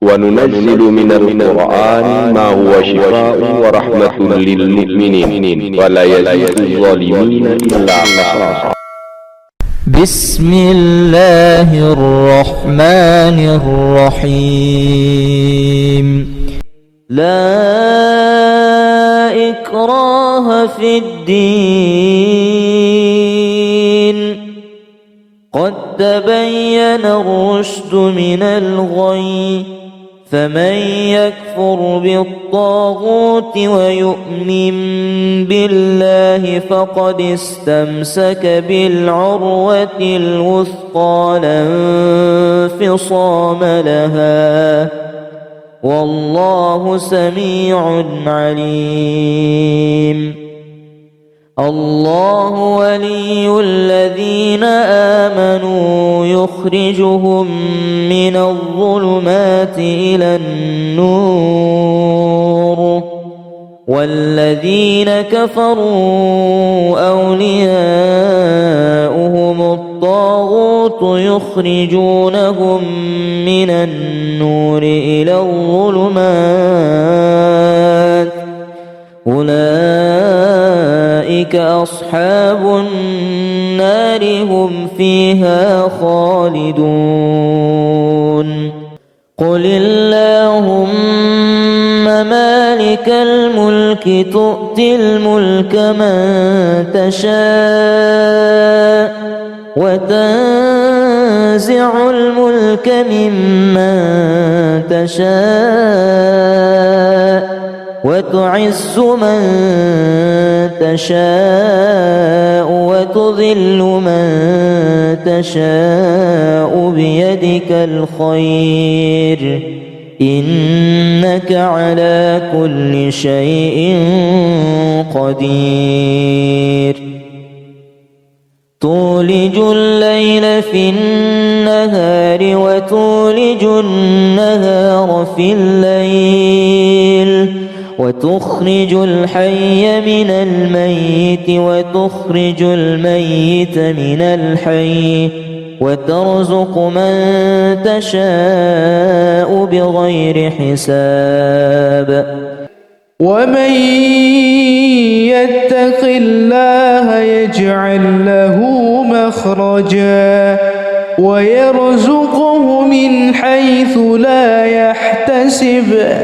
وننزل من القرآن ما هو شفاء ورحمة للمؤمنين ولا يزيد الظالمين إلا خسارا. بسم الله الرحمن الرحيم. لا إكراه في الدين، قد تبين الرشد من الغي، فمن يكفر بالطاغوت ويؤمن بالله فقد استمسك بالعروة الوثقى لا انفصام لها، والله سميع عليم. الله ولي الذين آمنوا يخرجهم من الظلمات إلى النور، والذين كفروا أولياؤهم الطاغوت يخرجونهم من النور إلى الظلمات، أولئك أصحاب النار هم فيها خالدون. قل اللهم مالك الملك تؤتي الملك من تشاء وتنزع الملك ممن تشاء وتعز من تشاء وتذل من تشاء بيدك الخير، إنك على كل شيء قدير. تولج الليل في النهار وتولج النهار في الليل، وتخرج الحي من الميت وتخرج الميت من الحي، وترزق من تشاء بغير حساب. ومن يتق الله يجعل له مخرجا ويرزقه من حيث لا يحتسب،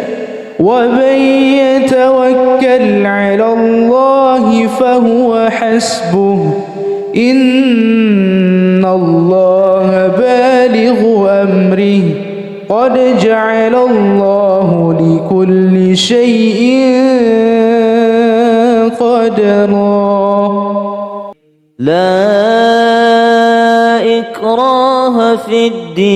ومن يتوكل على الله فهو حسبه، إن الله بالغ أمره، قد جعل الله لكل شيء قدرا. لا إكراه في الدين،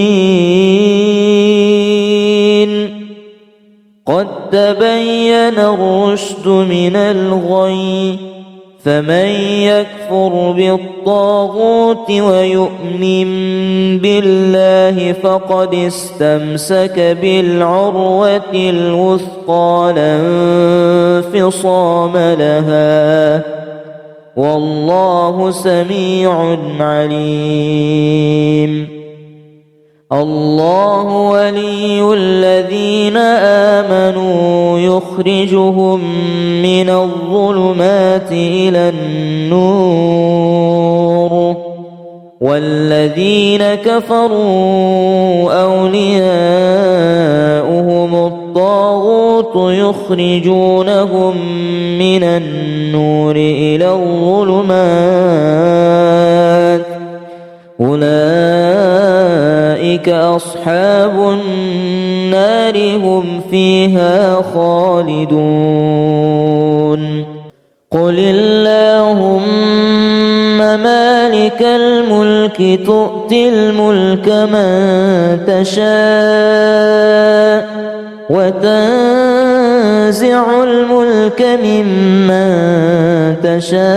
قد تبين الرشد من الغي، فمن يكفر بالطاغوت ويؤمن بالله فقد استمسك بالعروة الوثقى لا انفصام لها، والله سميع عليم. الله ولي الذين آمنوا يخرجهم من الظلمات إلى النور، والذين كفروا أولياؤهم الطاغوت يخرجونهم من النور إلى الظلمات، أولئك أصحاب النار هم فيها خالدون. قل اللهم مالك الملك تؤتي الملك من تشاء وتنزع الملك ممن تشاء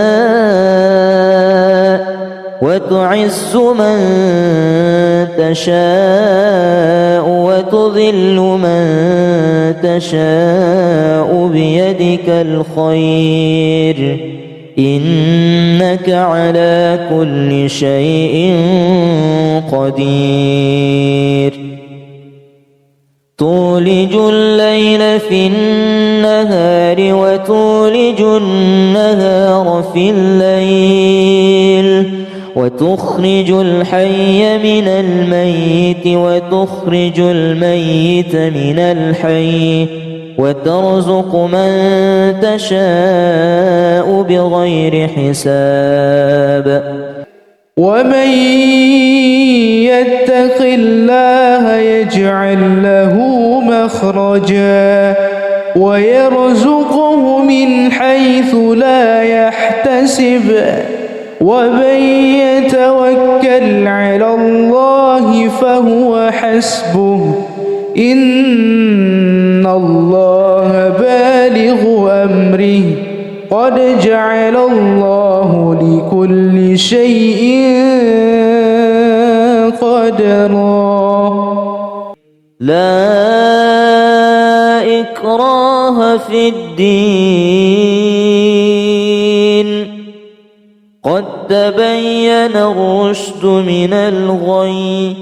وتعز من تشاء وتذل من تشاء بيدك الخير، إنك على كل شيء قدير. تولج الليل في النهار وتولج النهار في الليل وتخرج الحي من الميت وتخرج الميت من الحي وترزق من تشاء بغير حساب ومن يتق الله يجعل له مخرجا ويرزقه من حيث لا يحتسب ومن يتوكل على الله فهو حسبه إن الله بالغ أمره قد جعل الله لكل شيء قدرا لا إكراه في الدين قد تبين الرشد من الغي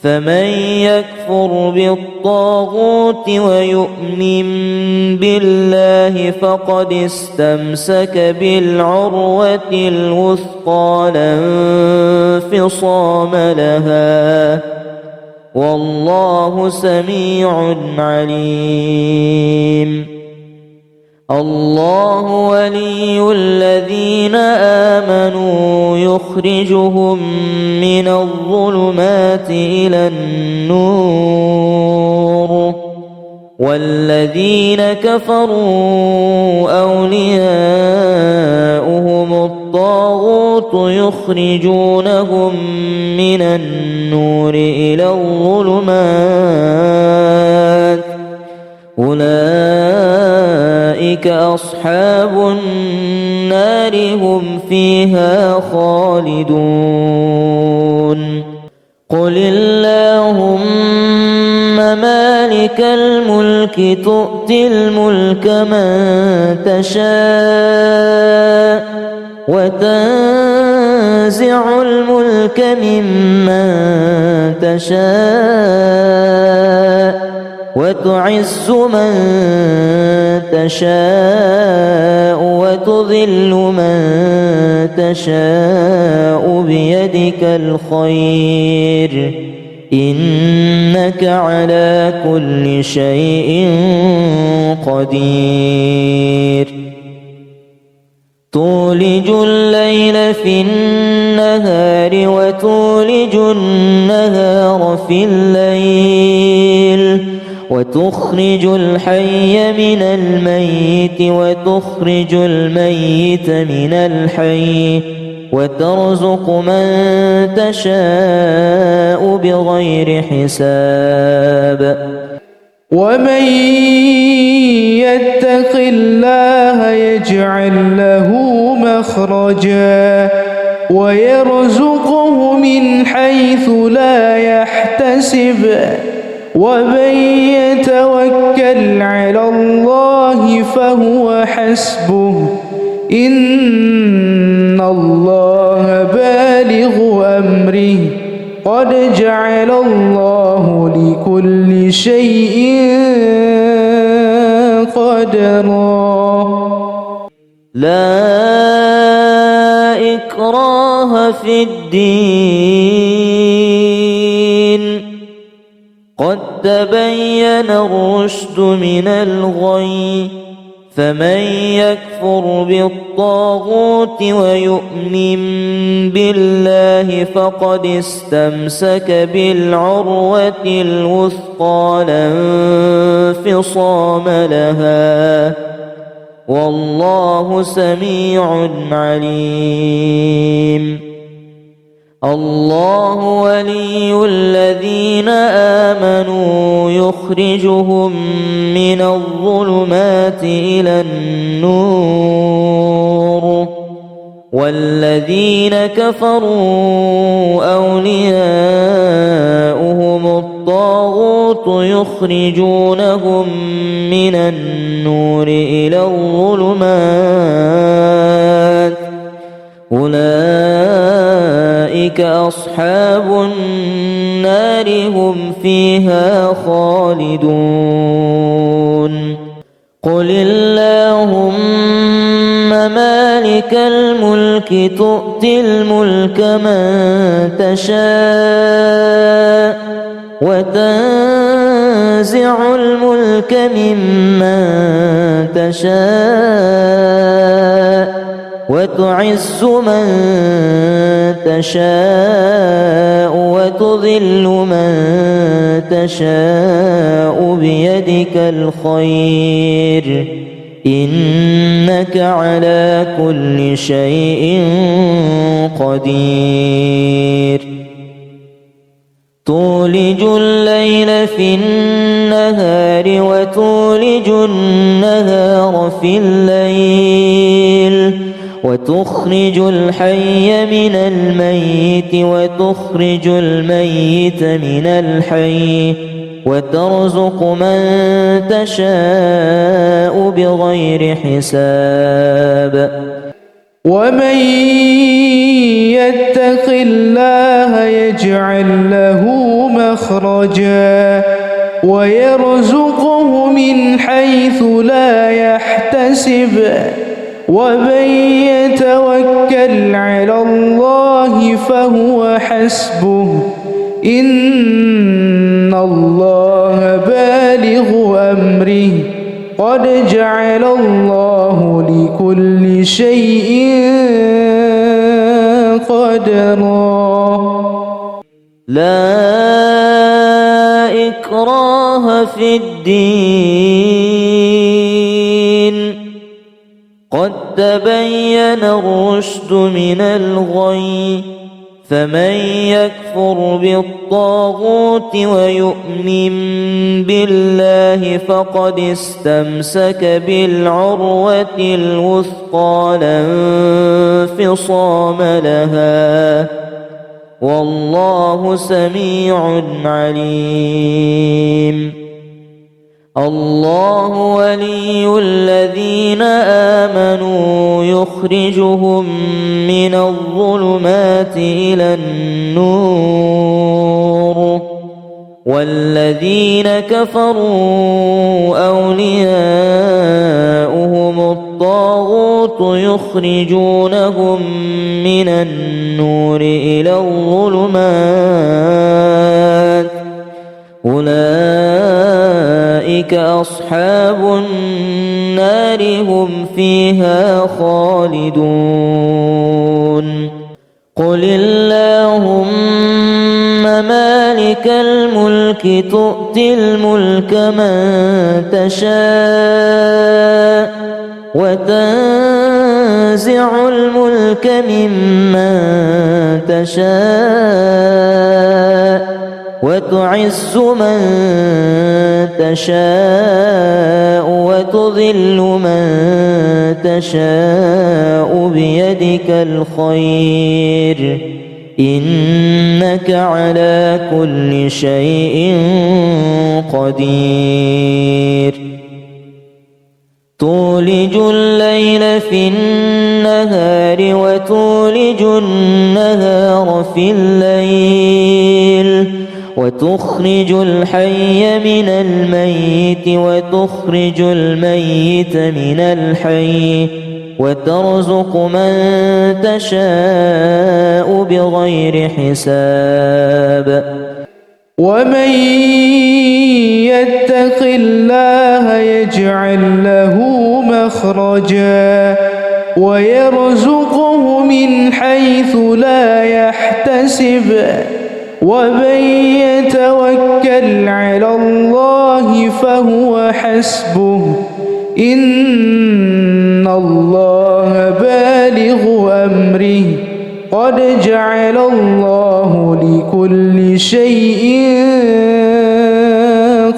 فمن يكفر بالطاغوت ويؤمن بالله فقد استمسك بالعروة الوثقى لا انفصام لها والله سميع عليم الله ولي الذين آمنوا يخرجهم من الظلمات إلى النور والذين كفروا أولياؤهم الطاغوت يخرجونهم من النور إلى الظلمات أولئك أصحاب النار هم فيها خالدون قل اللهم مالك الملك تؤتي الملك من تشاء وتنزع الملك ممن تشاء وتعز من تشاء وتذل من تشاء بيدك الخير إنك على كل شيء قدير تولج الليل في النهار وتولج النهار في الليل وتخرج الحي من الميت وتخرج الميت من الحي وترزق من تشاء بغير حساب ومن يتق الله يجعل له مخرجا ويرزقه من حيث لا يحتسب ومن يتوكل على الله فهو حسبه إن الله بالغ أمره قد جعل الله لكل شيء قدرا لا إكراه في الدين قد تبين الرشد من الغي فمن يكفر بالطاغوت ويؤمن بالله فقد استمسك بالعروة الوثقى لا انفصام لها والله سميع عليم الله ولي الذين آمنوا يخرجهم من الظلمات إلى النور والذين كفروا أولياؤهم الطاغوت يخرجونهم من النور إلى الظلمات أولئك أولئك أصحاب النار هم فيها خالدون قل اللهم مالك الملك تؤتي الملك من تشاء وتنزع الملك ممن تشاء وتعز من تشاء وتذل من تشاء بيدك الخير إنك على كل شيء قدير تولج الليل في النهار وتولج النهار في الليل وتخرج الحي من الميت وتخرج الميت من الحي وترزق من تشاء بغير حساب ومن يتق الله يجعل له مخرجا ويرزقه من حيث لا يحتسب ومن يتوكل على الله فهو حسبه إن الله بالغ أمره قد جعل الله لكل شيء قدرا لا إكراه في الدين قد تبين الرشد من الغي فمن يكفر بالطاغوت ويؤمن بالله فقد استمسك بالعروة الوثقى لا انفصام لها والله سميع عليم الله ولي الذين آمنوا يخرجهم من الظلمات إلى النور والذين كفروا أولياؤهم الطاغوت يخرجونهم من النور إلى الظلمات أولئك أصحاب النار هم فيها خالدون قل اللهم مالك الملك تؤتي الملك من تشاء وتنزع الملك ممن تشاء وتعز من تشاء وتذل من تشاء بيدك الخير إنك على كل شيء قدير تولج الليل في النهار وتولج النهار في الليل وتخرج الحي من الميت وتخرج الميت من الحي وترزق من تشاء بغير حساب ومن يتق الله يجعل له مخرجا ويرزقه من حيث لا يحتسب ومن يتوكل على الله فهو حسبه إن الله بالغ أمره قد جعل الله لكل شيء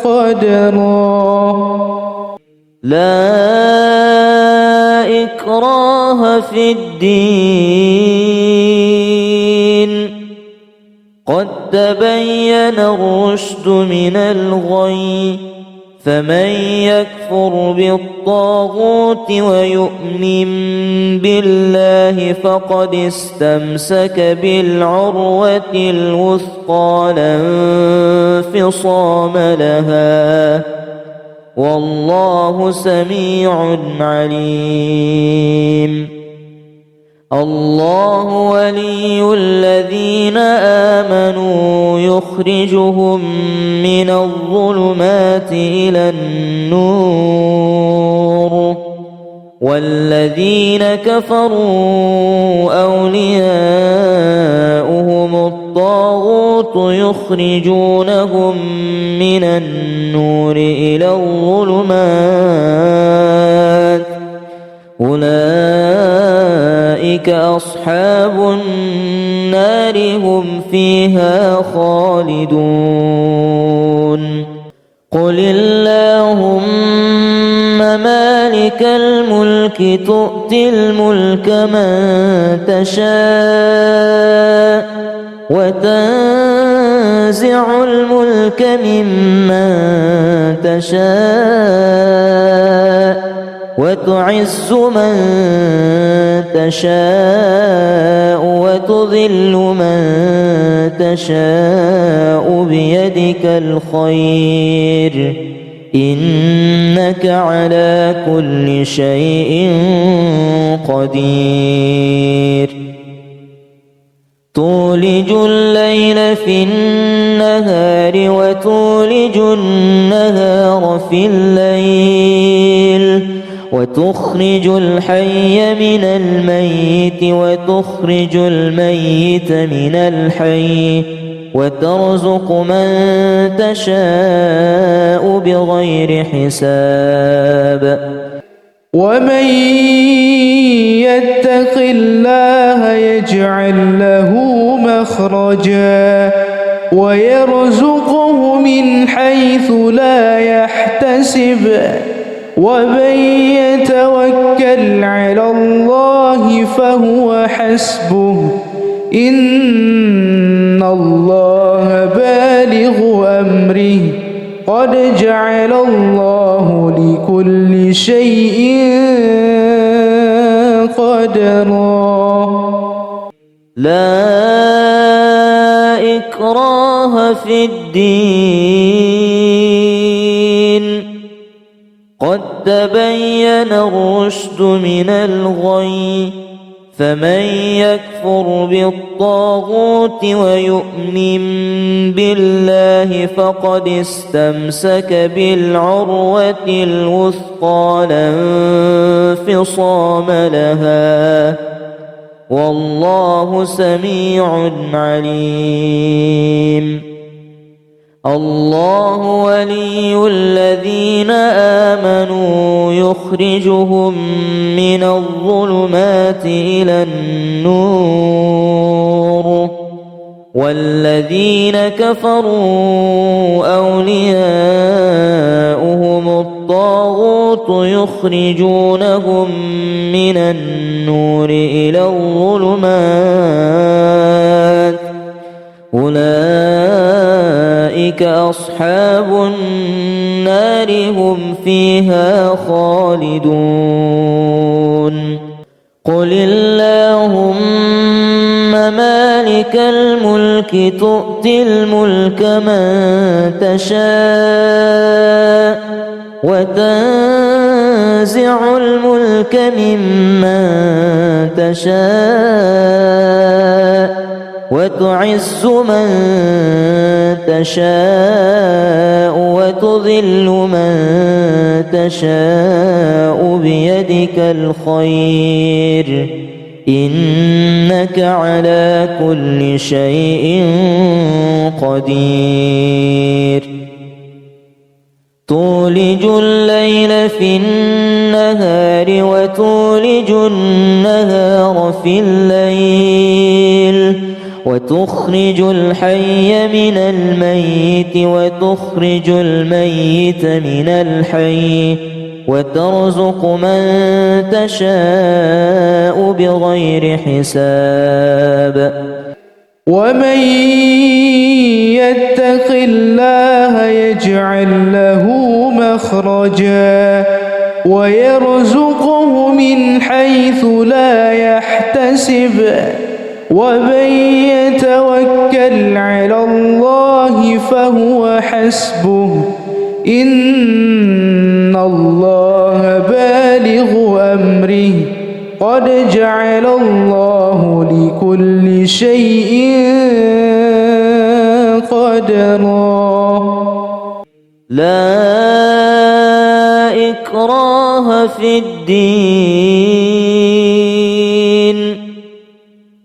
قدرا لا إكراه في الدين قد تبين الرشد من الغي فمن يكفر بالطاغوت ويؤمن بالله فقد استمسك بالعروة الوثقى لا انفصام لها والله سميع عليم. الله ولي الذين آمنوا يخرجهم من الظلمات إلى النور والذين كفروا أولياؤهم الطاغوت يخرجونهم من النور إلى الظلمات أولئك أصحاب النار هم فيها خالدون. قل اللهم مالك الملك تؤتي الملك من تشاء وتنزع الملك ممن تشاء وتعز من تشاء وتذل من تشاء بيدك الخير إنك على كل شيء قدير. تولج الليل في النهار وتولج النهار في الليل وتخرج الحي من الميت وتخرج الميت من الحي وترزق من تشاء بغير حساب. ومن يتق الله يجعل له مخرجا ويرزقه من حيث لا يحتسب ومن يتوكل على الله فهو حسبه إن الله بالغ أمره قد جعل الله لكل شيء قدرا. لا إكراه في الدين قد تبين الرشد من الغي فمن يكفر بالطاغوت ويؤمن بالله فقد استمسك بالعروة الوثقى لا انفصام لها والله سميع عليم. الله ولي الذين آمنوا يخرجهم من الظلمات إلى النور والذين كفروا أولياؤهم الطاغوت يخرجونهم من النور إلى الظلمات أولئك أصحاب النار هم فيها خالدون. قل اللهم مالك الملك تؤتي الملك من تشاء وتنزع الملك ممن تشاء وتعز من تشاء وتذل من تشاء بيدك الخير إنك على كل شيء قدير. تولج الليل في النهار وتولج النهار في الليل وتخرج الحي من الميت وتخرج الميت من الحي وترزق من تشاء بغير حساب. ومن يتق الله يجعل له مخرجا ويرزقه من حيث لا يحتسب ومن يتوكل على الله فهو حسبه إن الله بالغ أمره قد جعل الله لكل شيء قدرا لا إكراه في الدين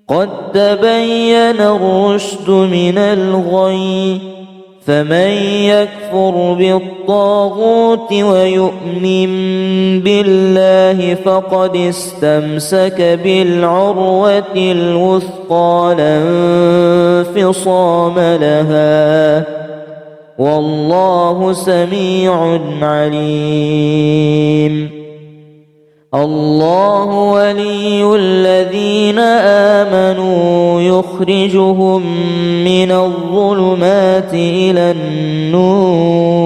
قد تبين الرشد من الغي فمن يكفر بالطاغوت ويؤمن بالله فقد استمسك بالعروة الوثقى لا انفصام لها والله سميع عليم الله ولي الذين آمنوا يخرجهم من الظلمات إلى النور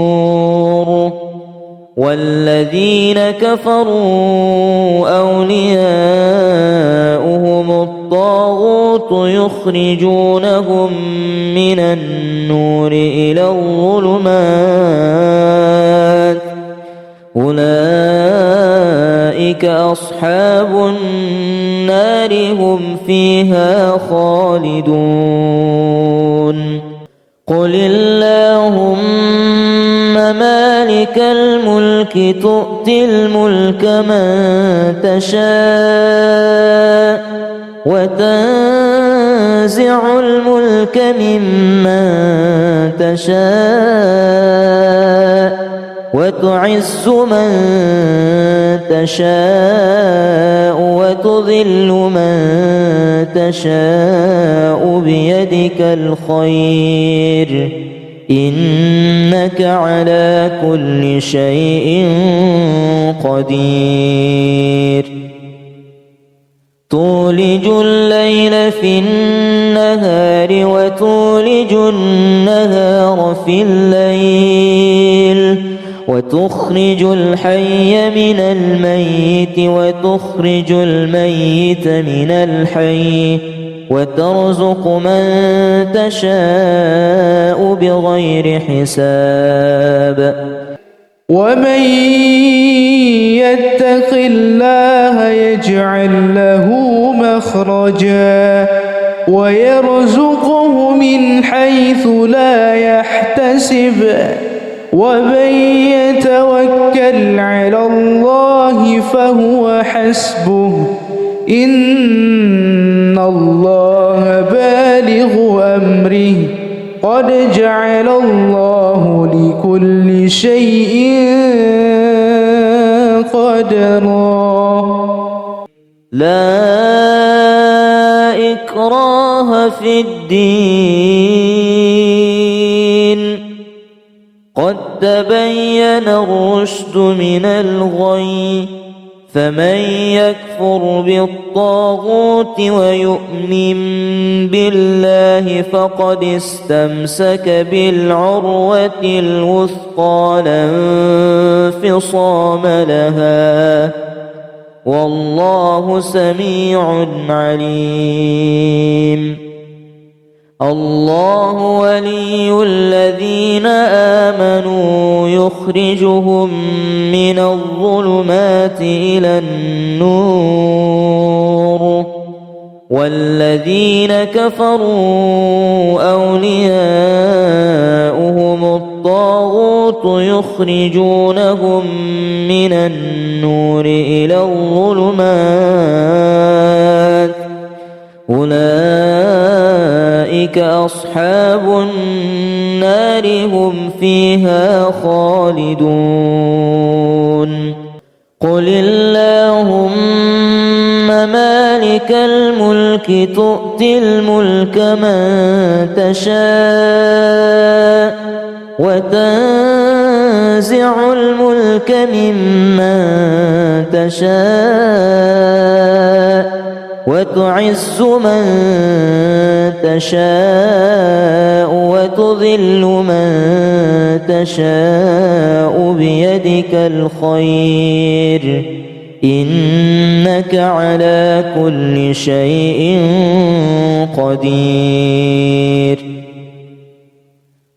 والذين كفروا أولياؤهم الطاغوت يخرجونهم من النور إلى الظلمات أولئك أصحاب النار هم فيها خالدون قل اللهم مالك الملك تؤتي الملك من تشاء وتنزع الملك ممن تشاء وتعز من تشاء وتذل من تشاء بيدك الخير إنك على كل شيء قدير تولج الليل في النهار وتولج النهار في الليل وتخرج الحي من الميت وتخرج الميت من الحي وترزق من تشاء بغير حساب ومن يتق الله يجعل له مخرجا ويرزقه من حيث لا يحتسب ومن يتوكل على الله فهو حسبه إن الله بالغ أمره قد جعل الله لكل شيء قدرا لا إكراه في الدين قد تبين الرشد من الغي فمن يكفر بالطاغوت ويؤمن بالله فقد استمسك بالعروة الوثقى لا انفصام لها والله سميع عليم الله ولي الذين آمنوا يخرجهم من الظلمات إلى النور والذين كفروا أولياؤهم الطاغوت يخرجونهم من النور إلى الظلمات أولئك أصحاب النار هم فيها خالدون قل اللهم مالك الملك تؤتي الملك من تشاء وتنزع الملك ممن تشاء وتعز من تشاء وتذل من تشاء بيدك الخير إنك على كل شيء قدير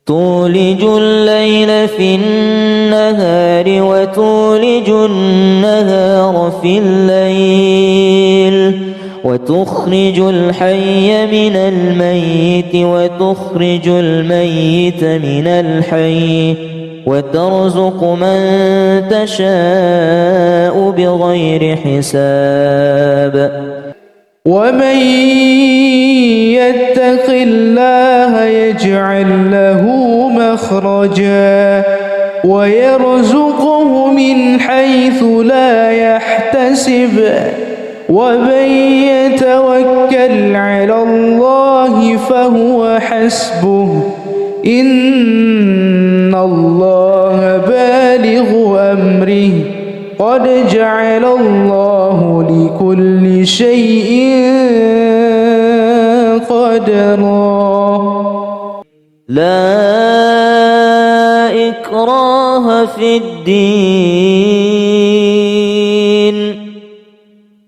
تولج الليل في النهار وتولج النهار في الليل وتخرج الحي من الميت وتخرج الميت من الحي وترزق من تشاء بغير حساب ومن يتق الله يجعل له مخرجا ويرزقه من حيث لا يحتسب ومن يتوكل على الله فهو حسبه إن الله بالغ أمره قد جعل الله لكل شيء قدرا لا إكراه في الدين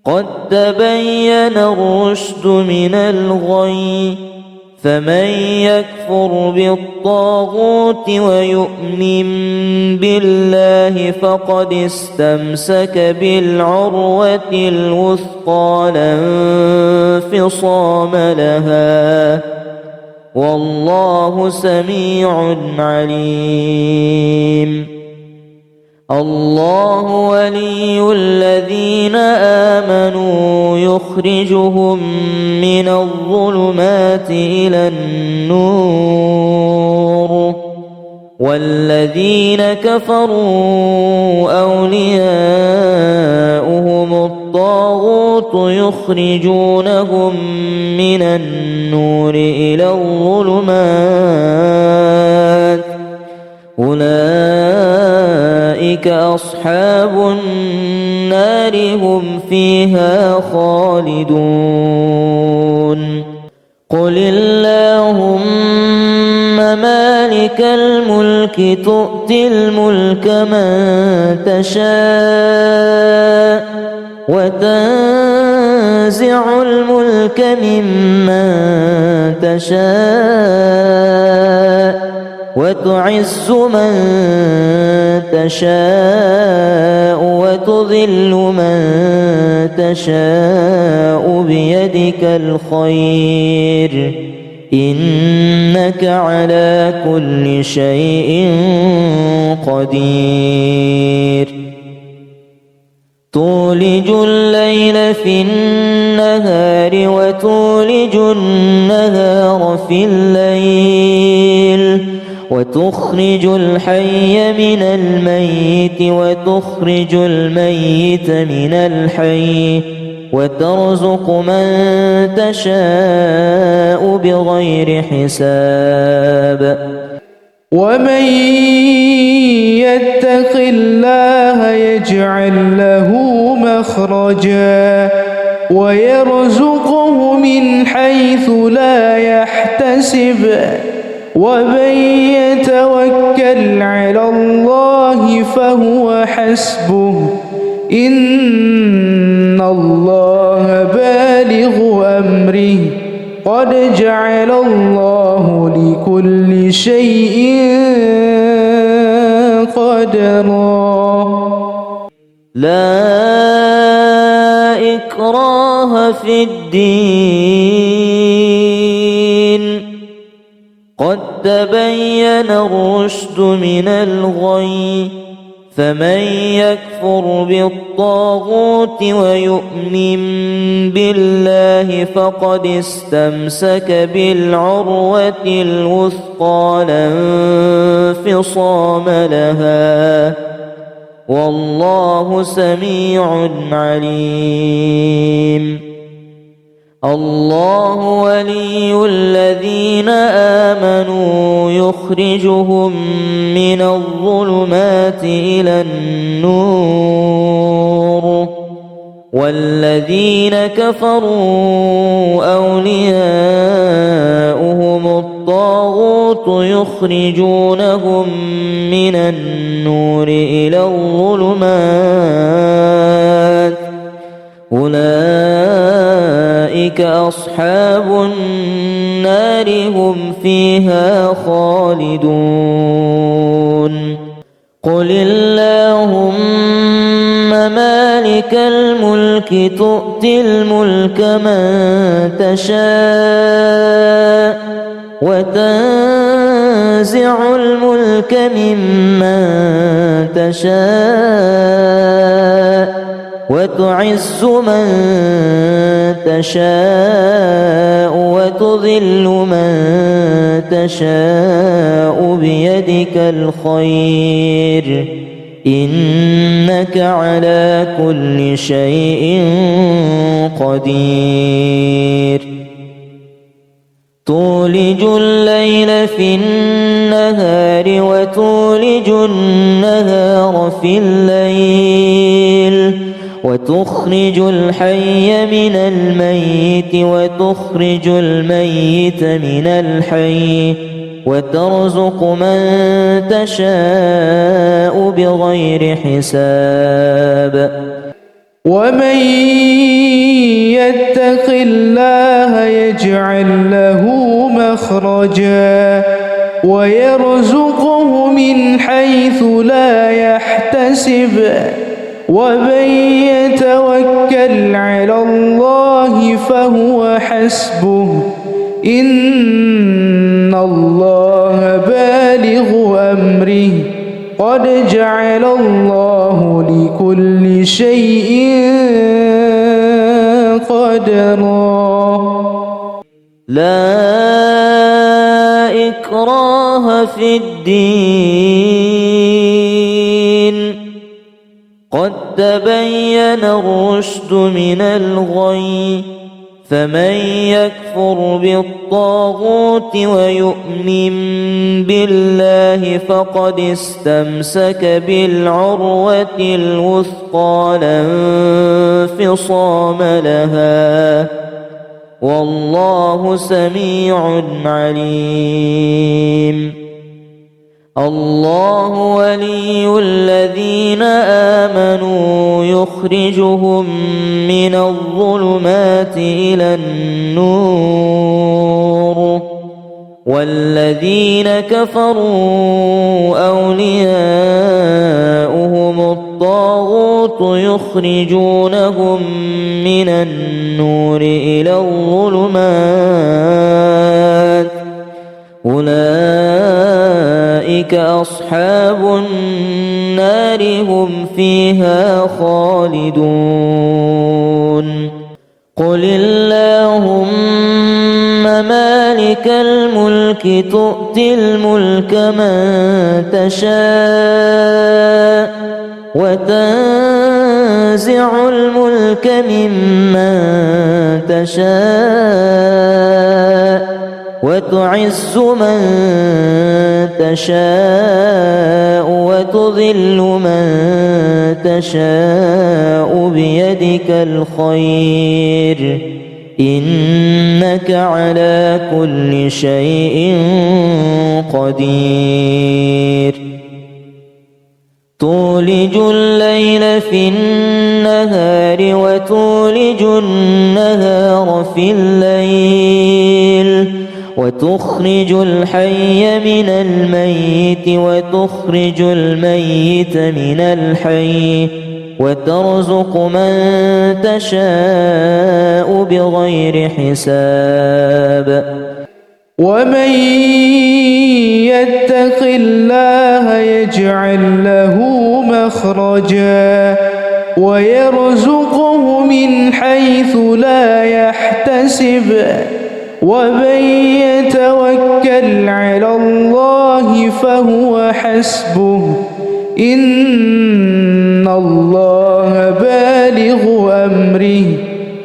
قد تبين الرشد من الغي فمن يكفر بالطاغوت ويؤمن بالله فقد استمسك بالعروة الوثقى لا انفصام لها والله سميع عليم الله ولي الذين آمنوا يخرجهم من الظلمات إلى النور والذين كفروا أولياؤهم الطاغوت يخرجونهم من النور إلى الظلمات أولئك أصحاب النار هم فيها خالدون قل اللهم مالك الملك تؤتي الملك من تشاء وتنزع الملك ممن تشاء وتعز من تشاء وتذل من تشاء بيدك الخير إنك على كل شيء قدير تولج الليل في النهار وتولج النهار في الليل وتخرج الحي من الميت وتخرج الميت من الحي وترزق من تشاء بغير حساب ومن يتق الله يجعل له مخرجا ويرزقه من حيث لا يحتسب ومن يتوكل على الله فهو حسبه إن الله بالغ أمره قد جعل الله لكل شيء قدرا لا إكراه في الدين قد تبين الرشد من الغي فمن يكفر بالطاغوت ويؤمن بالله فقد استمسك بالعروة الوثقى لا انفصام لها والله سميع عليم الله ولي الذين آمنوا يخرجهم من الظلمات إلى النور والذين كفروا أولياؤهم الطاغوت يخرجونهم من النور إلى الظلمات أولئك أصحاب النار هم فيها خالدون قل اللهم مالك الملك تؤتي الملك من تشاء وتنزع الملك ممن تشاء وتعز من تشاء وتذل من تشاء بيدك الخير إنك على كل شيء قدير تولج الليل في النهار وتولج النهار في الليل وتخرج الحي من الميت وتخرج الميت من الحي وترزق من تشاء بغير حساب ومن يتق الله يجعل له مخرجا ويرزقه من حيث لا يحتسب ومن يتوكل على الله فهو حسبه إن الله بالغ أمره قد جعل الله لكل شيء قدرا لا إكراه في الدين قد تبين الرشد من الغي فمن يكفر بالطاغوت ويؤمن بالله فقد استمسك بالعروة الوثقى لا انفصام لها والله سميع عليم الله ولي الذين آمنوا يخرجهم من الظلمات إلى النور والذين كفروا أولياؤهم الطاغوت يخرجونهم من النور إلى الظلمات أولئك أصحاب النار هم فيها خالدون قل اللهم مالك الملك تؤتي الملك من تشاء وتنزع الملك ممن تشاء وتعز من تشاء وتذل من تشاء بيدك الخير إنك على كل شيء قدير تولج الليل في النهار وتولج النهار في الليل وتخرج الحي من الميت وتخرج الميت من الحي وترزق من تشاء بغير حساب ومن يتق الله يجعل له مخرجا ويرزقه من حيث لا يحتسب ومن يتوكل على الله فهو حسبه إن الله بالغ أمره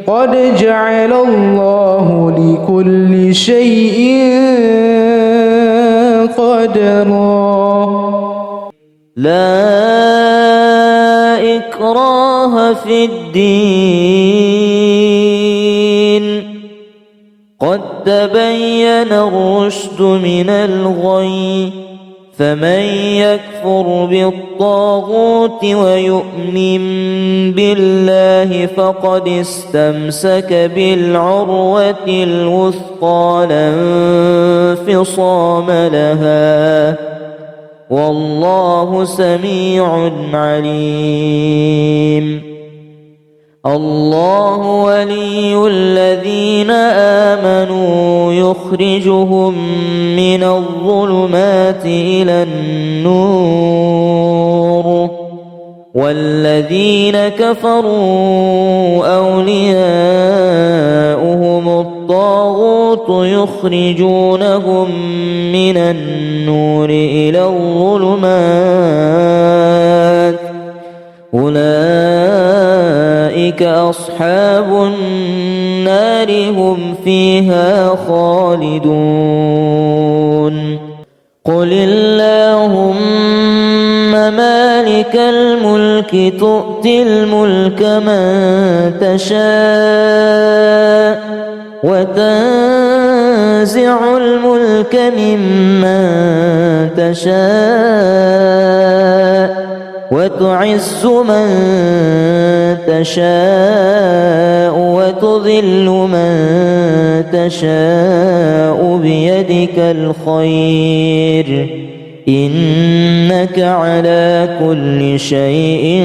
قد جعل الله لكل شيء قدرا لا إكراه إكراه في الدين قد تبين الرشد من الغي فمن يكفر بالطاغوت ويؤمن بالله فقد استمسك بالعروة الوثقى لا انفصام لها والله سميع عليم. الله ولي الذين آمنوا يخرجهم من الظلمات إلى النور والذين كفروا أولياؤهم الطاغوت يخرجونهم من النور إلى الظلمات أولئك أصحاب النار هم فيها خالدون. قل اللهم مالك الملك تؤتي الملك من تشاء وتنزع الملك ممن تشاء وتعز من تشاء وتذل من تشاء بيدك الخير إنك على كل شيء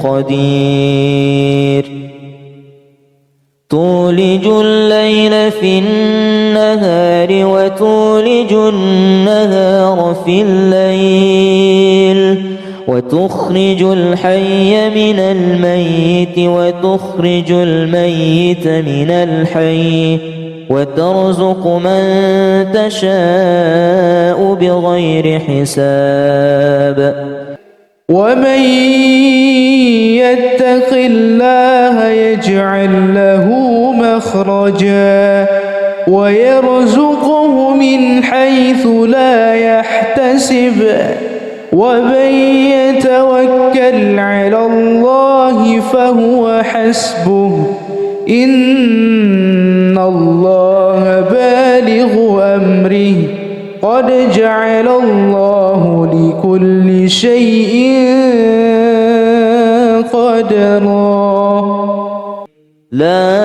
قدير. تولج الليل في النهار وتولج النهار في الليل وتخرج الحي من الميت وتخرج الميت من الحي وترزق من تشاء بغير حساب. ومن يتق الله يجعل له مخرجا ويرزقه من حيث لا يحتسب ومن يتوكل على الله فهو حسبه إن الله بالغ أمره قد جعل الله لكل شيء قدرا. لا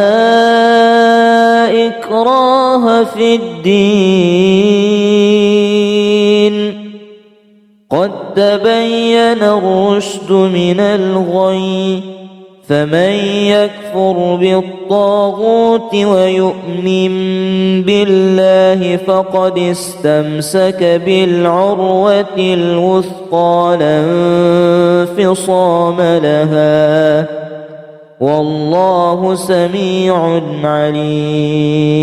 إكراه في الدين قد تبين الرشد من الغي فمن يكفر بالطاغوت ويؤمن بالله فقد استمسك بالعروة الوثقى لا انفصام لها والله سميع عليم.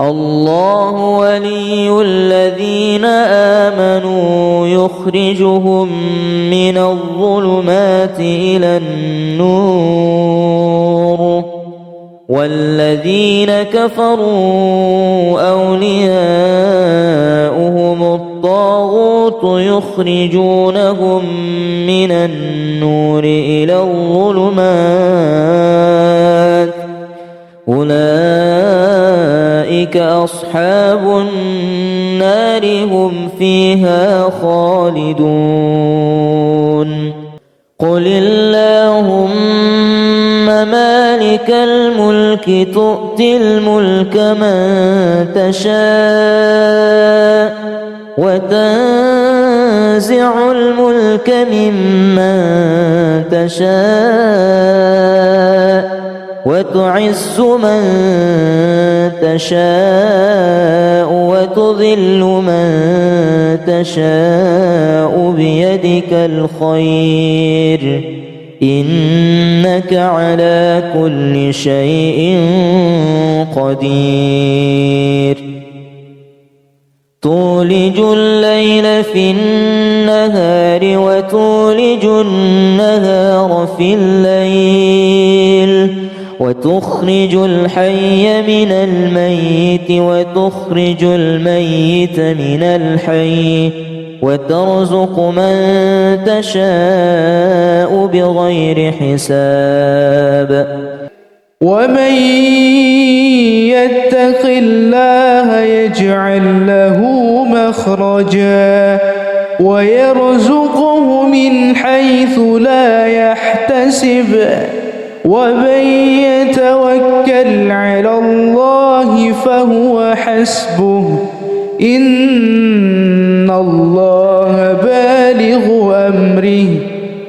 الله ولي الذين آمنوا يخرجهم من الظلمات إلى النور والذين كفروا أولياؤهم الطاغوت يخرجونهم من النور إلى الظلمات أولئك أصحاب النار هم فيها خالدون. قل اللهم مالك الملك تؤتي الملك من تشاء وتنزع الملك ممن تشاء وتعز من تشاء وتذل من تشاء بيدك الخير إنك على كل شيء قدير. تولج الليل في النهار وتولج النهار في الليل وتخرج الحي من الميت وتخرج الميت من الحي وترزق من تشاء بغير حساب ومن يتق الله يجعل له مخرجا ويرزقه من حيث لا يحتسب ومن يتوكل على الله فهو حسبه إن الله بالغ أمره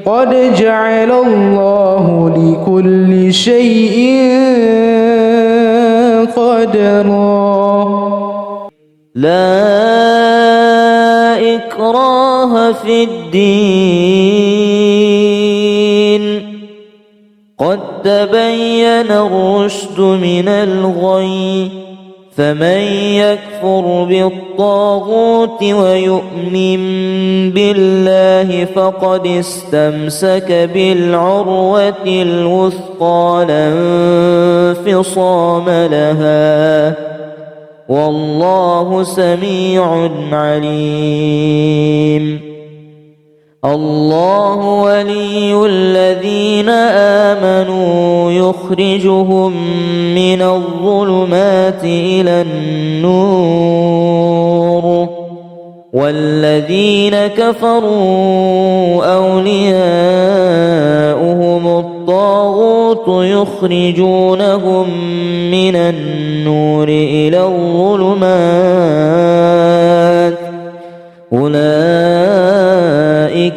قد جعل الله لكل شيء قدرا لا إكراه في الدين قد تبين الرشد من الغي فمن يكفر بالطاغوت ويؤمن بالله فقد استمسك بالعروة الوثقى لا انفصام لها والله سميع عليم الله ولي الذين آمنوا يخرجهم من الظلمات إلى النور والذين كفروا أولياؤهم الطاغوت يخرجونهم من النور إلى الظلمات أولئك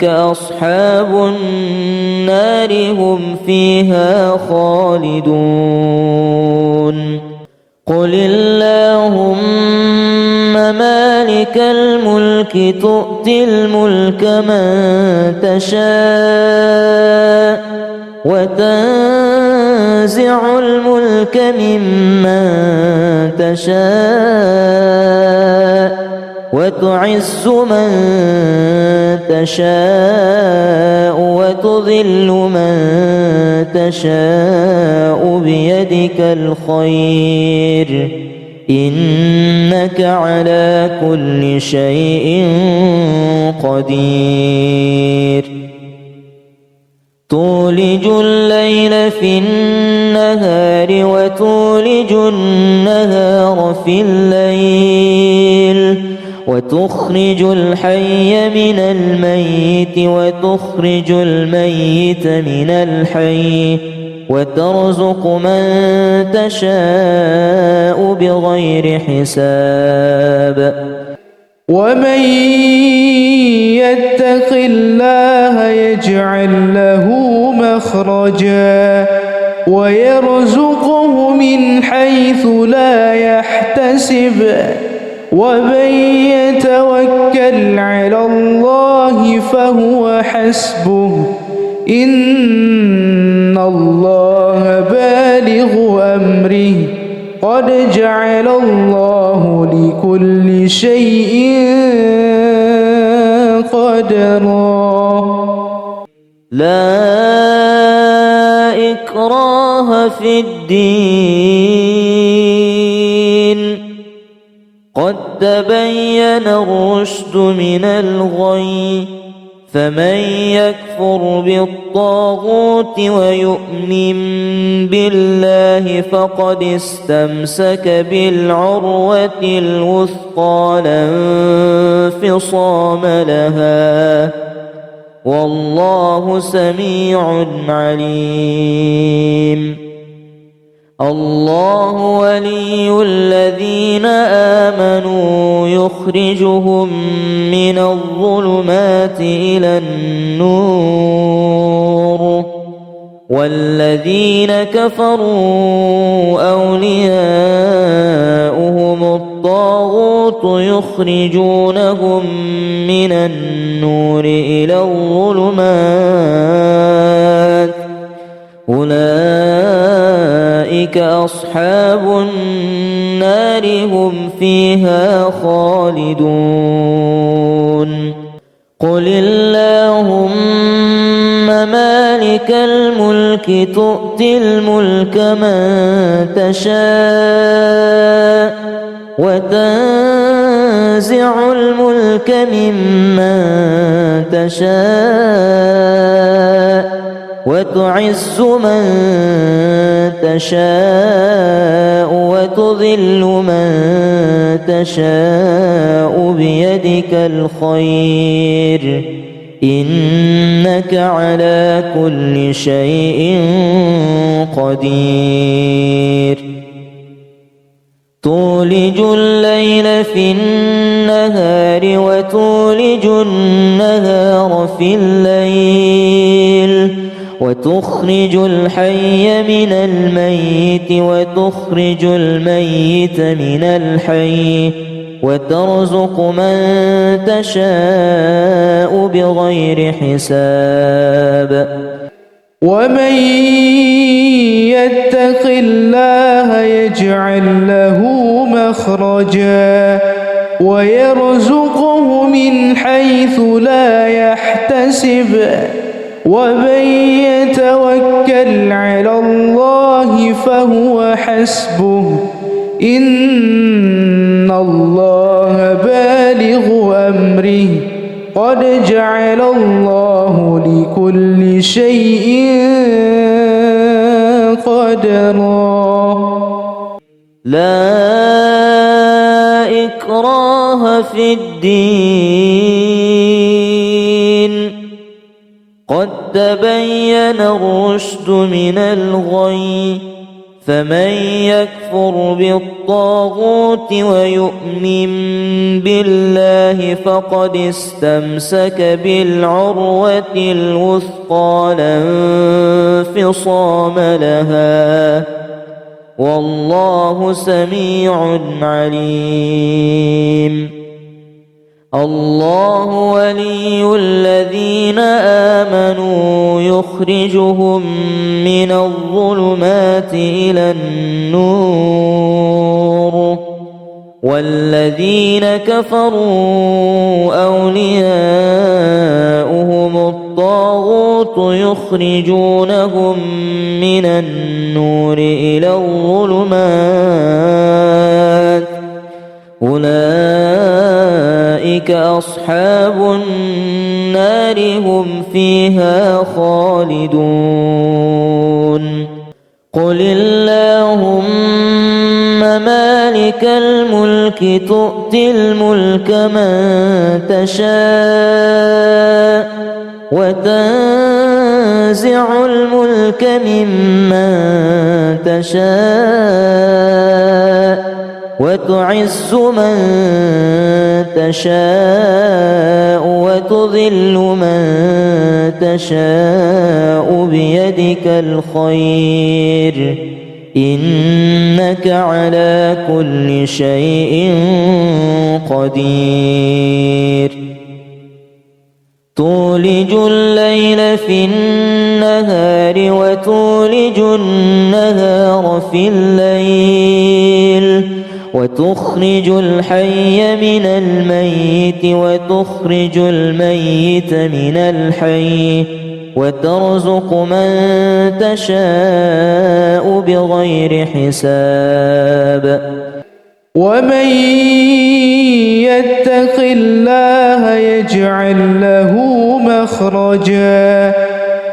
أصحاب النار هم فيها خالدون قل اللهم مالك الملك تؤتي الملك من تشاء وتنزع الملك ممن تشاء وتعز من تشاء وتذل من تشاء بيدك الخير إنك على كل شيء قدير تولج الليل في النهار وتولج النهار في الليل وتخرج الحي من الميت وتخرج الميت من الحي وترزق من تشاء بغير حساب ومن يتق الله يجعل له مخرجا ويرزقه من حيث لا يحتسب ومن يتوكل على الله فهو حسبه إن الله بالغ أمره قد جعل الله لكل شيء قدرا لا إكراه في الدين قد تبين الرشد من الغي فمن يكفر بالطاغوت ويؤمن بالله فقد استمسك بالعروة الوثقى لا انفصام لها والله سميع عليم الله ولي الذين آمنوا يخرجهم من الظلمات إلى النور والذين كفروا أولياؤهم الطاغوت يخرجونهم من النور إلى الظلمات أولئك أصحاب النار هم فيها خالدون قل اللهم مالك الملك تؤتي الملك من تشاء وتنزع وتنزع الملك ممن تشاء وتعز من تشاء وتذل من تشاء بيدك الخير إنك على كل شيء قدير تولج الليل في النهار وتولج النهار في الليل وتخرج الحي من الميت وتخرج الميت من الحي وترزق من تشاء بغير حساب ومن يتق الله يجعل له مخرجا ويرزقه من حيث لا يحتسب ومن يتوكل على الله فهو حسبه إن الله بالغ أمره قد جعل الله لكل شيء قدرا لا إكراه في الدين قد تبين الرشد من الغي فمن يكفر بالطاغوت ويؤمن بالله فقد استمسك بالعروة الوثقى لا انفصام لها والله سميع عليم الله ولي الذين آمنوا يخرجهم من الظلمات إلى النور والذين كفروا أولياؤهم الطاغوت يخرجونهم من النور إلى الظلمات أولئك أصحاب النار هم فيها خالدون قل اللهم مالك الملك تؤتي الملك من تشاء وتنزع الملك ممن تشاء وتعز من تشاء وتذل من تشاء بيدك الخير إنك على كل شيء قدير تولج الليل في النهار وتولج النهار في الليل وتخرج الحي من الميت وتخرج الميت من الحي وترزق من تشاء بغير حساب ومن يتق الله يجعل له مخرجا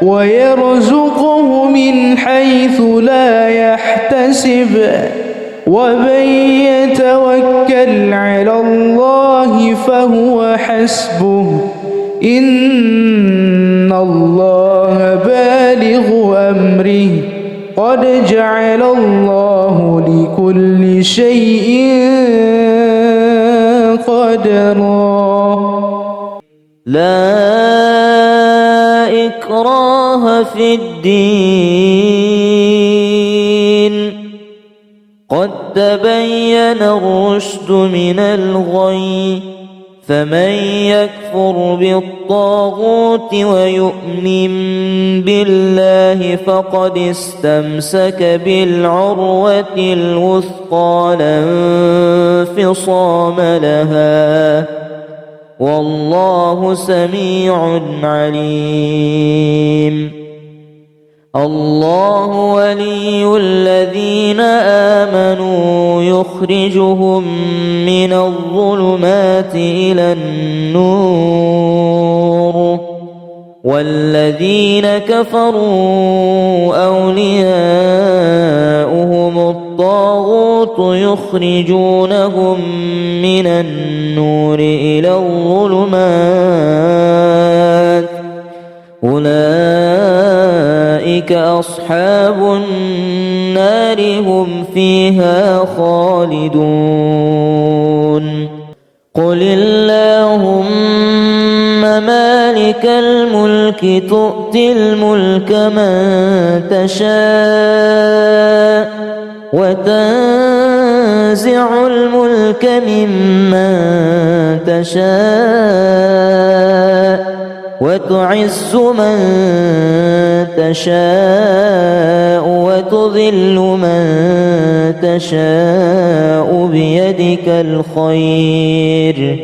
ويرزقه من حيث لا يحتسب ومن يتوكل على الله فهو حسبه إن الله بالغ أمره قد جعل الله لكل شيء قدرا لا إكراه في الدين قد تبين الرشد من الغي فمن يكفر بالطاغوت ويؤمن بالله فقد استمسك بالعروة الوثقى لا انفصام لها والله سميع عليم الله ولي الذين آمنوا يخرجهم من الظلمات إلى النور والذين كفروا أولياؤهم الطاغوت يخرجونهم من النور إلى الظلمات أولئك أصحاب النار هم فيها خالدون قل اللهم مالك الملك تؤتي الملك من تشاء وتنزع الملك ممن تشاء وتعز من تشاء وتذل من تشاء بيدك الخير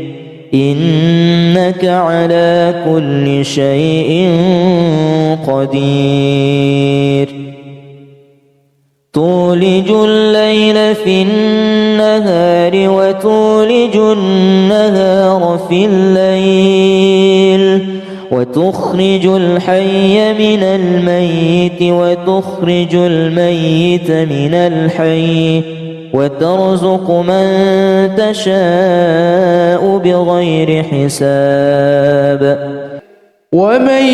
إنك على كل شيء قدير تولج الليل في النهار وتولج النهار في الليل وتخرج الحي من الميت وتخرج الميت من الحي وترزق من تشاء بغير حساب ومن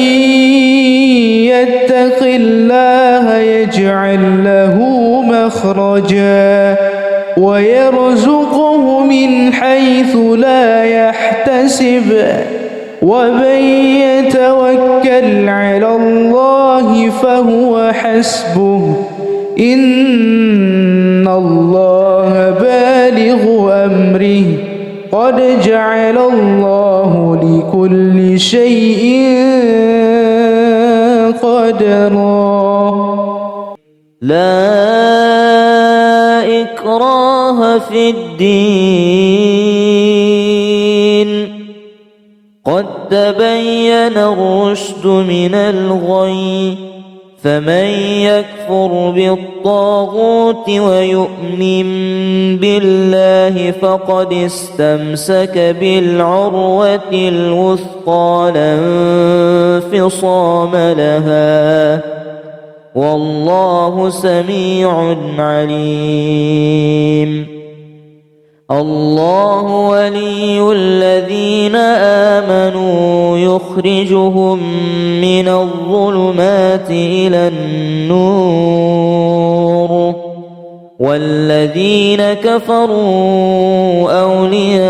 يتق الله يجعل له مخرجا ويرزقه من حيث لا يحتسب ومن يتوكل على الله فهو حسبه إن الله بالغ أمره قد جعل الله لكل شيء قدرا لا إكراه في الدين قد تبين الرشد من الغي فمن يكفر بالطاغوت ويؤمن بالله فقد استمسك بالعروة الوثقى لا انفصام لها والله سميع عليم الله ولي الذين آمنوا يخرجهم من الظلمات إلى النور والذين كفروا أولياؤهم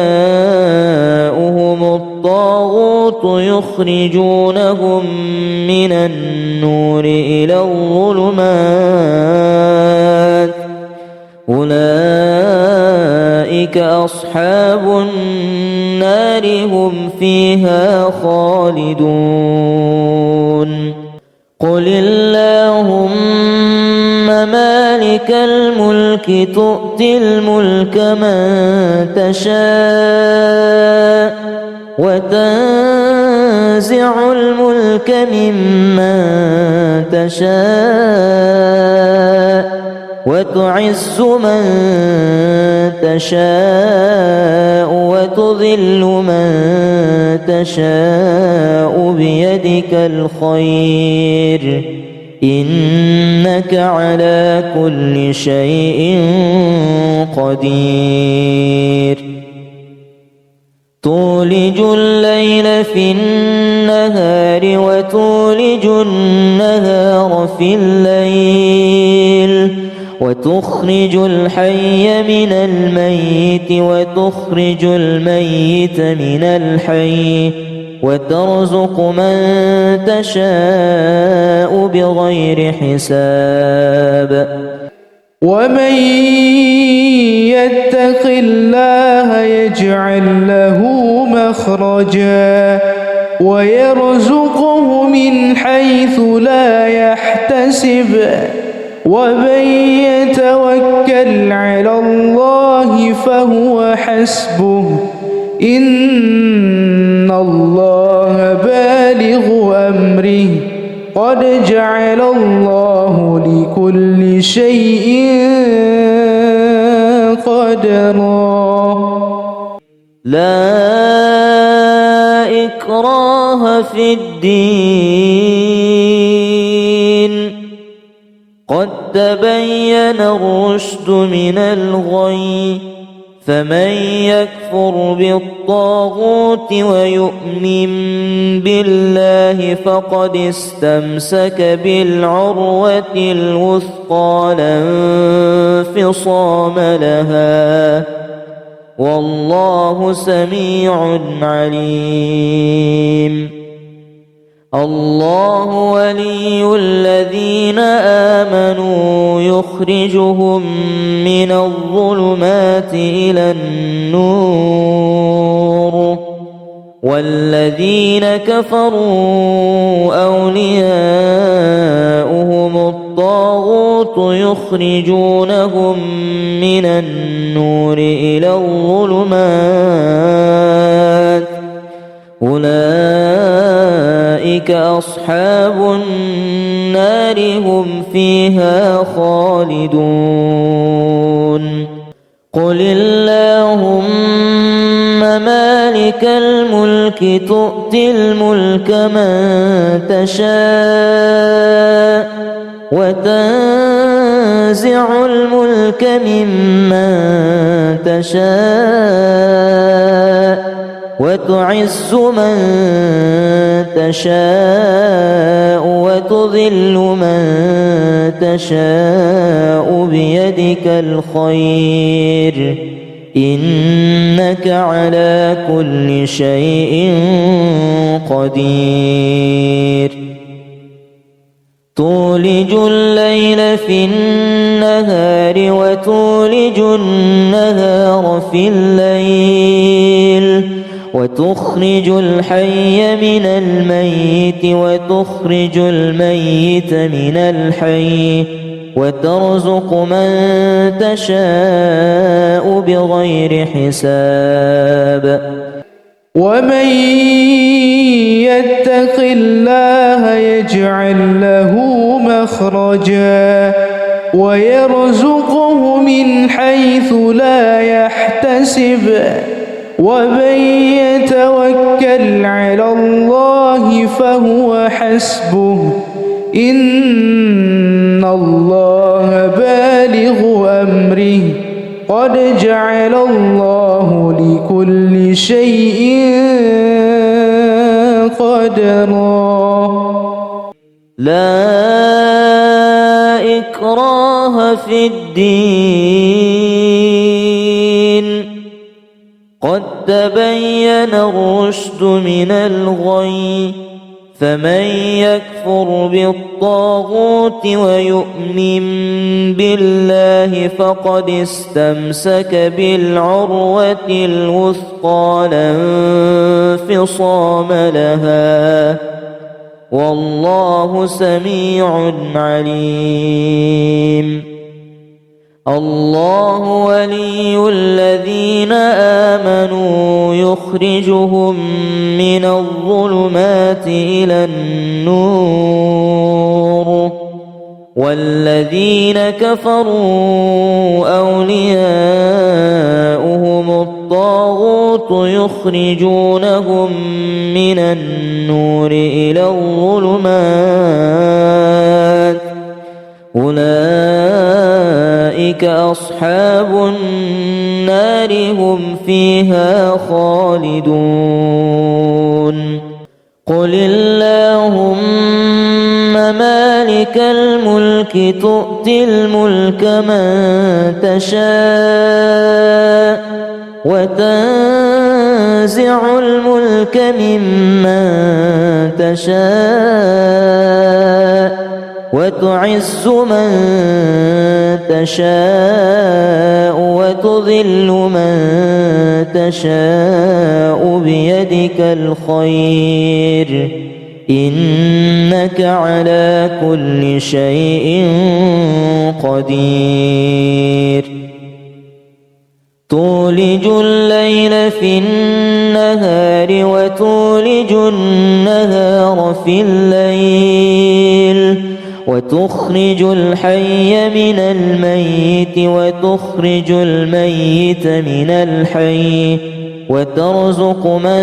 الطاغوت يخرجونهم من النور إلى الظلمات أولئك أصحاب النار هم فيها خالدون قل اللهم مالك الملك تؤتي الملك من تشاء وتنزع الملك ممن تشاء وتعز من تشاء وتذل من تشاء بيدك الخير إنك على كل شيء قدير تولج الليل في النهار وتولج النهار في الليل وتخرج الحي من الميت وتخرج الميت من الحي وترزق من تشاء بغير حساب ومن يتق الله يجعل له مخرجا ويرزقه من حيث لا يحتسب ومن يتوكل على الله فهو حسبه إن الله بالغ أمره قد جعل الله لكل شيء قدرا لا إكراه في الدين قد تبين الرشد من الغي فمن يكفر بالطاغوت ويؤمن بالله فقد استمسك بالعروة الوثقى لا انفصام لها والله سميع عليم الله ولي الذين آمنوا يخرجهم من الظلمات إلى النور والذين كفروا أولياؤهم الطاغوت يخرجونهم من النور إلى الظلمات أولئك أصحاب النار هم فيها خالدون قل اللهم مالك الملك تؤتي الملك من تشاء وتنزع الملك ممن تشاء وتعز من تشاء وتذل من تشاء بيدك الخير إنك على كل شيء قدير تولج الليل في النهار وتولج النهار في الليل وتخرج الحي من الميت وتخرج الميت من الحي وترزق من تشاء بغير حساب ومن يتق الله يجعل له مخرجا ويرزقه من حيث لا يحتسب ومن يتوكل على الله فهو حسبه إن الله بالغ أمره قد جعل الله لكل شيء قدرا لا إكراه في الدين قد تبين الرشد من الغي فمن يكفر بالطاغوت ويؤمن بالله فقد استمسك بالعروة الوثقى لا انفصام لها والله سميع عليم الله ولي الذين آمنوا يخرجهم من الظلمات إلى النور والذين كفروا أولياؤهم الطاغوت يخرجونهم من النور إلى الظلمات أولئك أصحاب النار هم فيها خالدون قل اللهم مالك الملك تؤتي الملك من تشاء وتنزع الملك ممن تشاء وتعز من تشاء وتذل من تشاء بيدك الخير إنك على كل شيء قدير تولج الليل في النهار النهار وتولج النهار في الليل وتخرج الحي من الميت وتخرج الميت من الحي وترزق من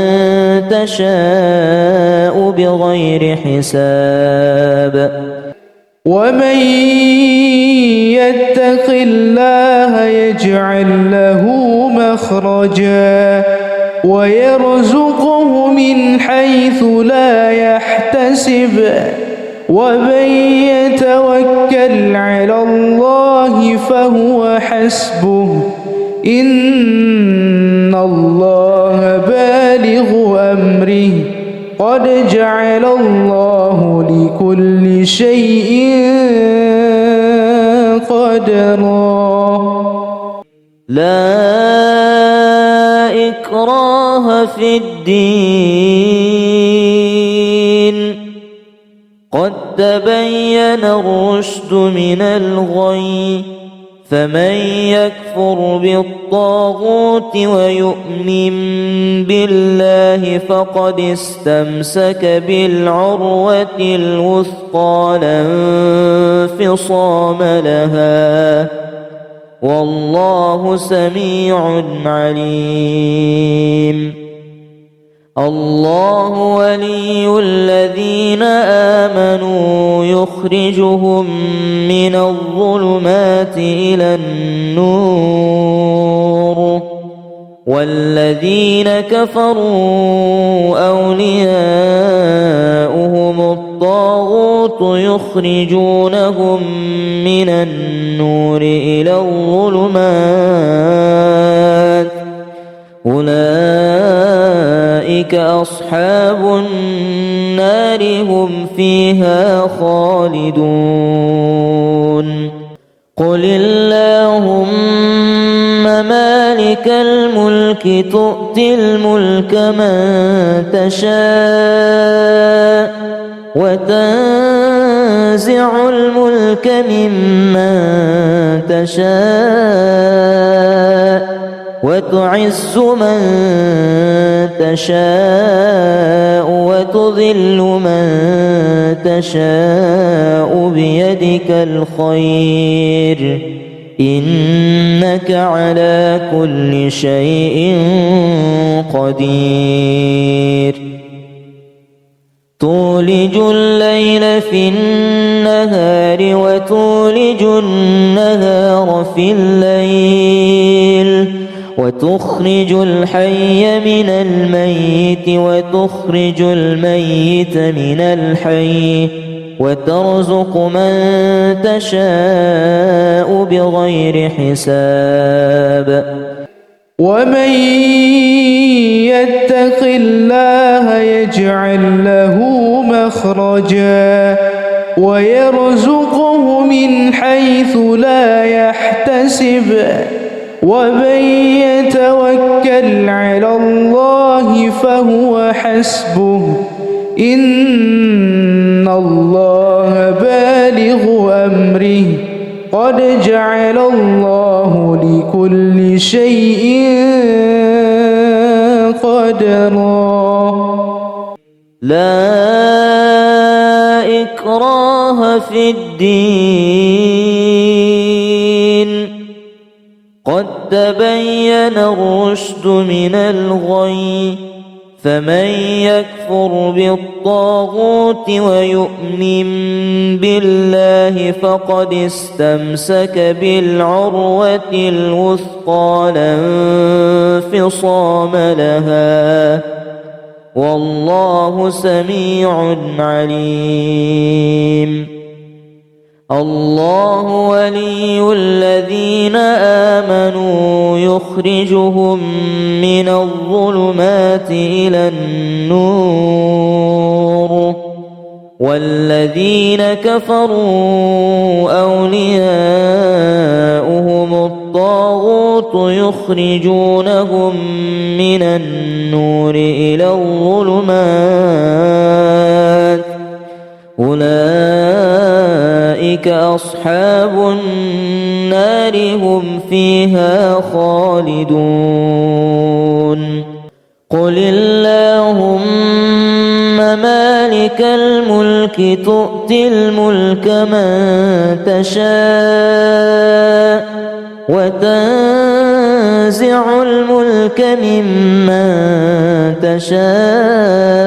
تشاء بغير حساب ومن يتق الله يجعل له مخرجا ويرزقه من حيث لا يحتسب ومن يتوكل على الله فهو حسبه إن الله بالغ أمره قد جعل الله لكل شيء قدرا لا إكراه في الدين قد تبين الرشد من الغي فمن يكفر بالطاغوت ويؤمن بالله فقد استمسك بالعروة الوثقى لا انفصام لها والله سميع عليم الله ولي الذين آمنوا يخرجهم من الظلمات إلى النور والذين كفروا أولياؤهم الطاغوت يخرجونهم من النور إلى الظلمات أولئك أصحاب النار هم فيها خالدون قل اللهم مالك الملك تؤتي الملك من تشاء وتنزع الملك ممن تشاء وتعز من تشاء وتذل من تشاء بيدك الخير إنك على كل شيء قدير تولج الليل في النهار وتولج النهار في الليل وتخرج الحي من الميت وتخرج الميت من الحي وترزق من تشاء بغير حساب ومن يتق الله يجعل له مخرجا ويرزقه من حيث لا يحتسب ومن يتوكل على الله فهو حسبه إن الله بالغ أمره قد جعل الله لكل شيء قدرا لا إكراه في الدين قد تبين الرشد من الغي فمن يكفر بالطاغوت ويؤمن بالله فقد استمسك بالعروة الوثقى لا انفصام لها والله سميع عليم الله ولي الذين آمنوا يخرجهم من الظلمات إلى النور والذين كفروا أولياؤهم الطاغوت يخرجونهم من النور إلى الظلمات أولئك أصحاب النار هم فيها خالدون قل اللهم مالك الملك تؤتي الملك من تشاء وتنزع الملك ممن تشاء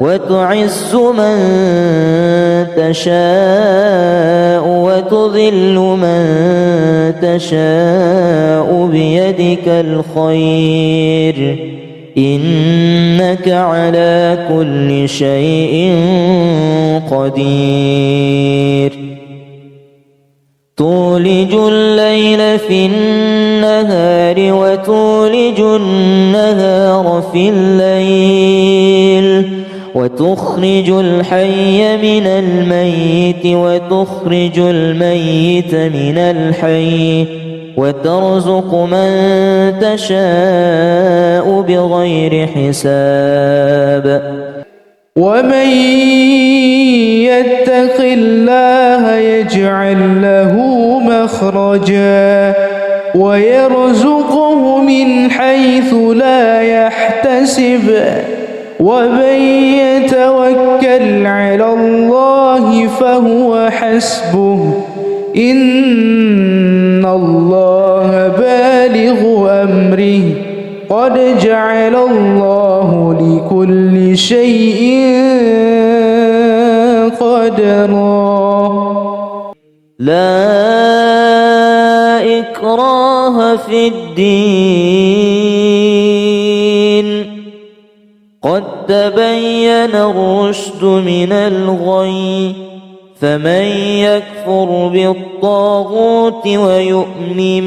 وتعز من تشاء وتذل من تشاء بيدك الخير إنك على كل شيء قدير تولج الليل في النهار وتولج النهار في الليل وتخرج الحي من الميت وتخرج الميت من الحي وترزق من تشاء بغير حساب ومن يتق الله يجعل له مخرجا ويرزقه من حيث لا يحتسب ومن يتوكل على الله فهو حسبه إن الله بالغ أمره قد جعل الله لكل شيء قدرا لا إكراه في الدين قد تبين الرشد من الغي فمن يكفر بالطاغوت ويؤمن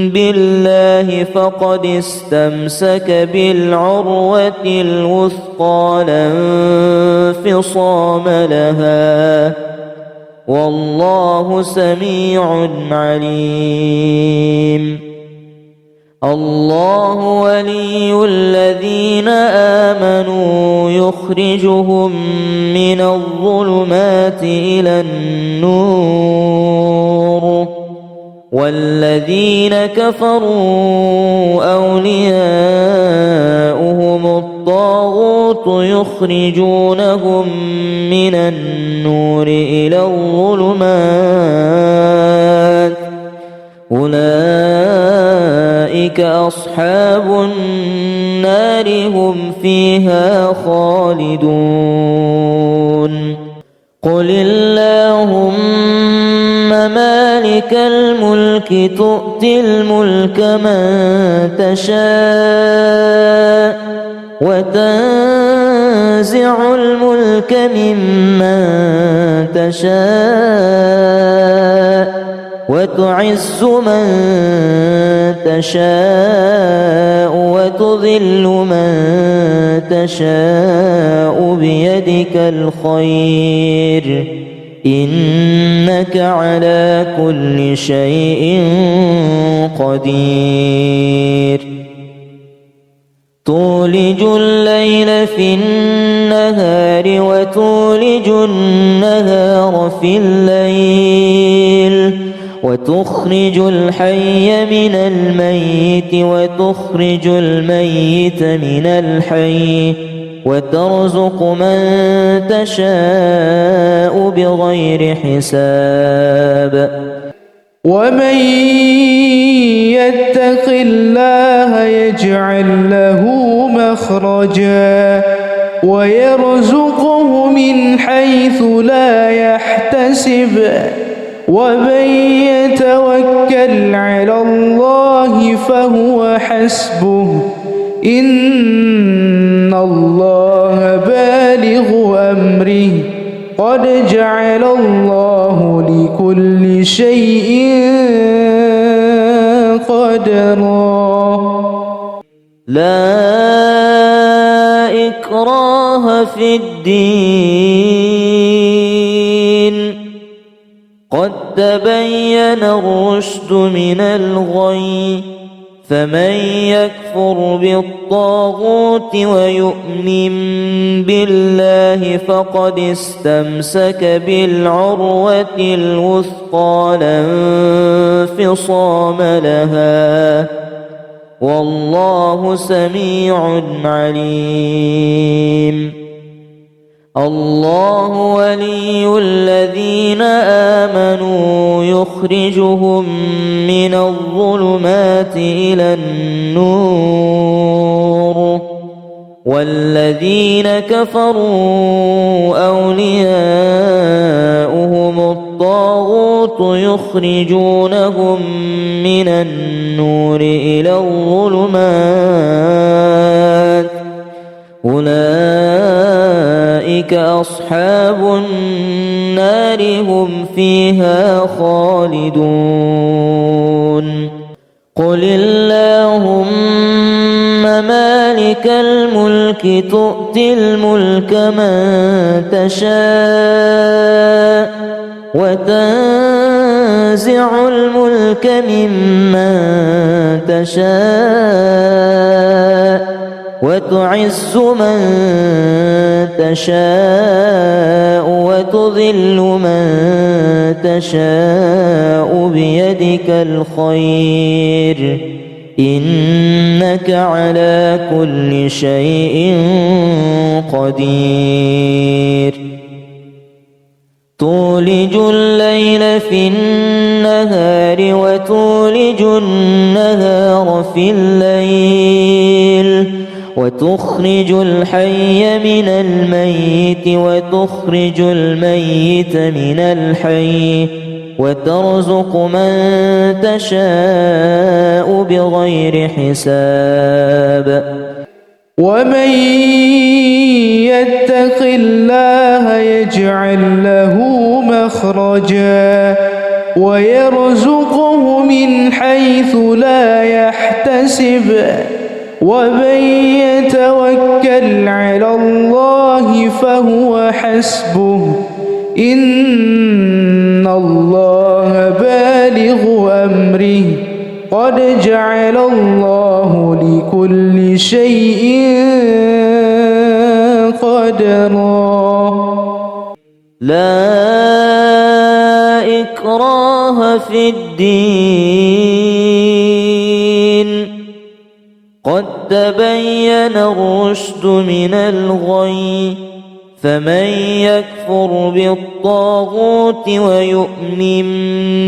بالله فقد استمسك بالعروة الوثقى لا انفصام لها والله سميع عليم الله ولي الذين آمنوا يخرجهم من الظلمات إلى النور والذين كفروا أولياؤهم الطاغوت يخرجونهم من النور إلى الظلمات أولئك أصحاب النار هم فيها خالدون قل اللهم مالك الملك تؤتي الملك من تشاء وتنزع الملك ممن تشاء وتعز من تشاء وتذل من تشاء بيدك الخير إنك على كل شيء قدير تولج الليل في النهار وتولج النهار في الليل وتخرج الحي من الميت وتخرج الميت من الحي وترزق من تشاء بغير حساب ومن يتق الله يجعل له مخرجا ويرزقه من حيث لا يحتسب ومن يتوكل على الله فهو حسبه إن الله بالغ أمره قد جعل الله لكل شيء قدرا لا إكراه في الدين قد تبين الرشد من الغي فمن يكفر بالطاغوت ويؤمن بالله فقد استمسك بالعروة الوثقى لا انفصام لها والله سميع عليم. الله ولي الذين آمنوا يخرجهم من الظلمات إلى النور، والذين كفروا أولياؤهم الطاغوت يخرجونهم من النور إلى الظلمات، أولئك أصحاب النار هم فيها خالدون. قل اللهم مالك الملك تؤتي الملك من تشاء وتنزع الملك ممن تشاء وتعز من تشاء وتذل من تشاء بيدك الخير، إنك على كل شيء قدير. تولج الليل في النهار وتولج النهار في الليل، وتخرج الحي من الميت وتخرج الميت من الحي، وترزق من تشاء بغير حساب. ومن يتق الله يجعل له مخرجا ويرزقه من حيث لا يحتسب، ومن يتوكل على الله فهو حسبه، إن الله بالغ أمره، قد جعل الله لكل شيء قدرا. لا إكراه في الدين، قد تبين الرشد من الغي، فمن يكفر بالطاغوت ويؤمن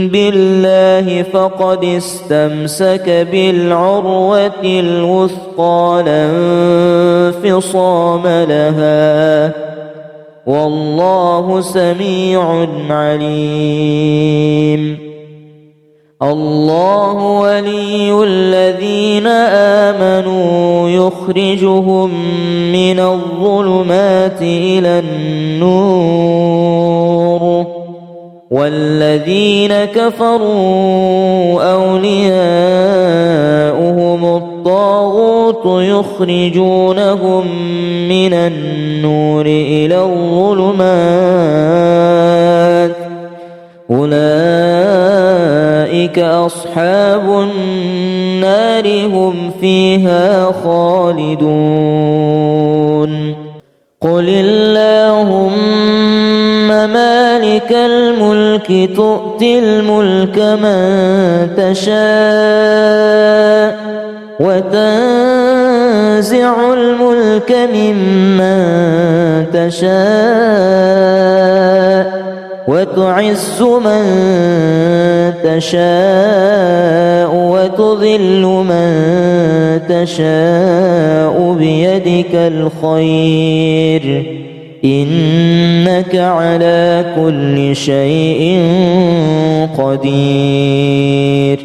بالله فقد استمسك بالعروة الوثقى لا انفصام لها، والله سميع عليم. الله ولي الذين آمنوا يخرجهم من الظلمات إلى النور، والذين كفروا أولياؤهم الطاغوت يخرجونهم من النور إلى الظلمات، أولئك أصحاب النار هم فيها خالدون. قل اللهم مالك الملك تؤتي الملك من تشاء وتنزع الملك ممن تشاء وتعز من تشاء وتذل من تشاء بيدك الخير، إنك على كل شيء قدير.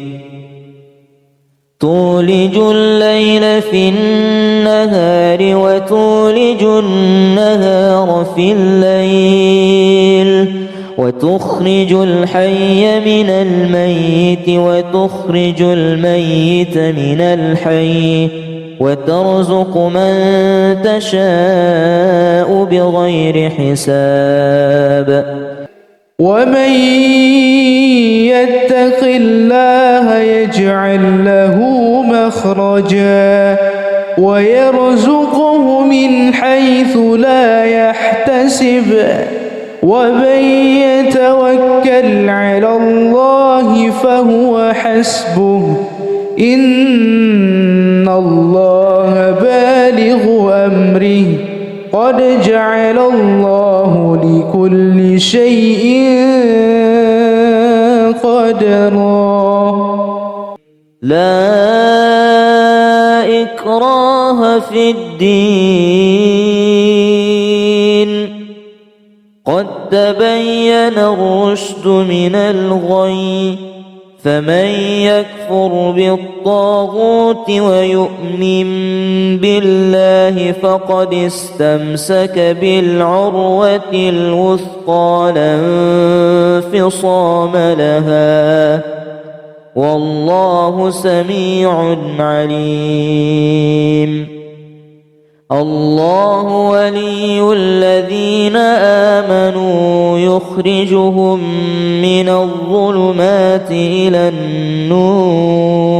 تولج الليل في النهار وتولج النهار في الليل، وتخرج الحي من الميت وتخرج الميت من الحي، وترزق من تشاء بغير حساب. ومن يتق الله يجعل له مخرجا ويرزقه من حيث لا يحتسب، ومن يتوكل على الله فهو حسبه، إن الله بالغ أمره قد جعل الله لكل شيء قدرا لا إكراه في الدين قد تبين الرشد من الغي فمن يكفر بالطاغوت ويؤمن بالله فقد استمسك بالعروة الوثقى لا انفصام لها والله سميع عليم الله ولي الذين آمنوا يخرجهم من الظلمات إلى النور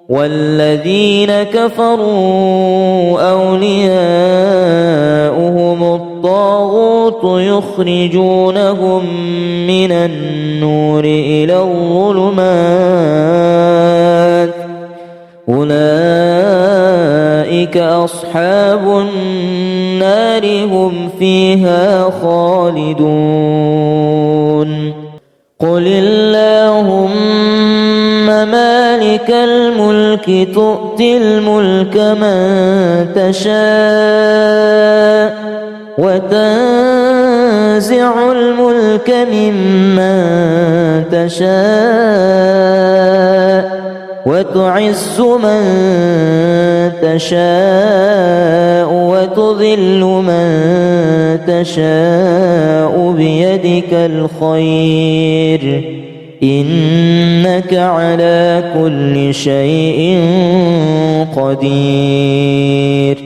والذين كفروا أولياؤهم الطاغوت يخرجونهم من النور إلى الظلمات أولئك أصحاب النار هم فيها خالدون قل اللهم مالك الملك تؤتي الملك من تشاء وتنزع الملك ممن تشاء وتعز من تشاء وتذل من تشاء بيدك الخير إنك على كل شيء قدير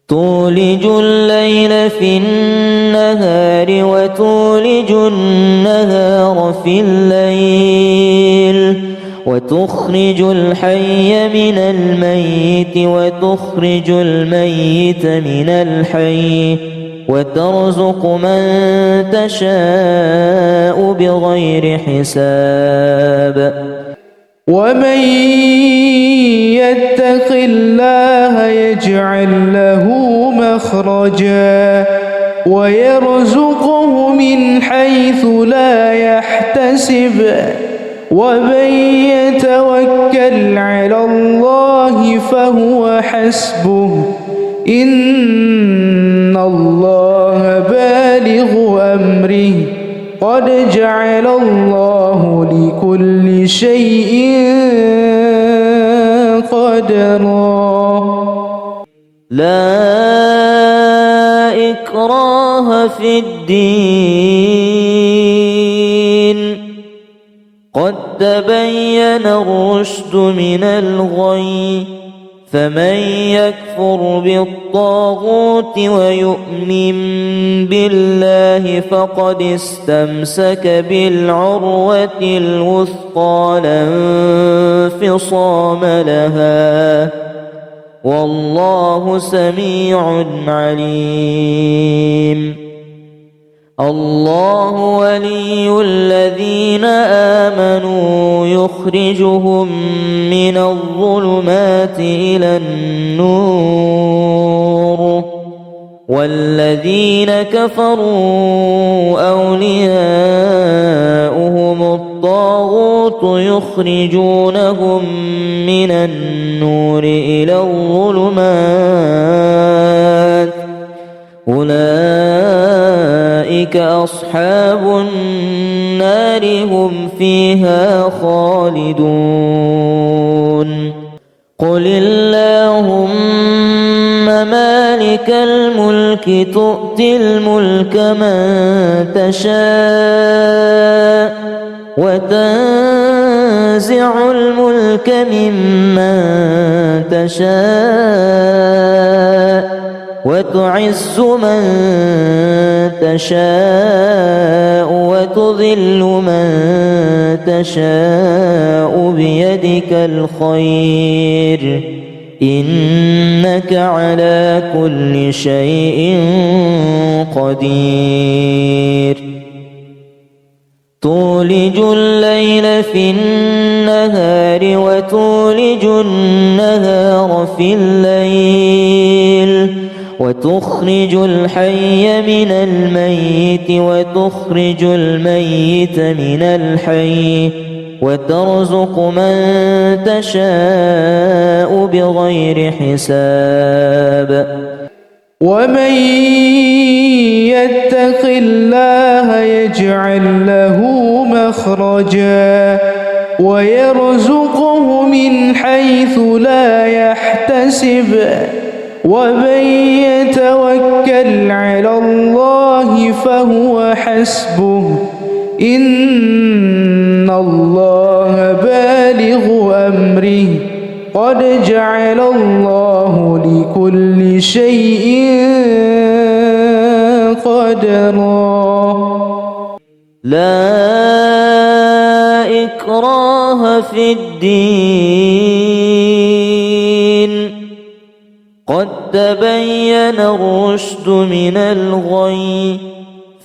تولج الليل في النهار وتولج النهار في الليل وتخرج الحي من الميت وتخرج الميت من الحي وترزق من تشاء بغير حساب ومن يتق الله يجعل له مخرجا ويرزقه من حيث لا يحتسب ومن يتوكل على الله فهو حسبه إن الله بالغ أمره قد جعل الله لكل شيء قدرا لا إكراه في الدين قد تبين الرشد من الغي فمن يكفر بالطاغوت ويؤمن بالله فقد استمسك بالعروة الوثقى لا انفصام لها والله سميع عليم الله ولي الذين آمنوا يخرجهم من الظلمات إلى النور والذين كفروا أولياؤهم الطاغوت يخرجونهم من النور إلى الظلمات أولئك أصحاب النار هم فيها خالدون قل اللهم مالك الملك تؤتي الملك من تشاء وتنزع الملك ممن تشاء وتعز من تشاء وتذل من تشاء بيدك الخير إنك على كل شيء قدير تولج الليل في النهار وتولج النهار في الليل وتخرج الحي من الميت وتخرج الميت من الحي وترزق من تشاء بغير حساب ومن يتق الله يجعل له مخرجا ويرزقه من حيث لا يحتسب ومن يتوكل على الله فهو حسبه إن الله بالغ أمره قد جعل الله لكل شيء قدرا لا إكراه في الدين قد تبين الرشد من الغي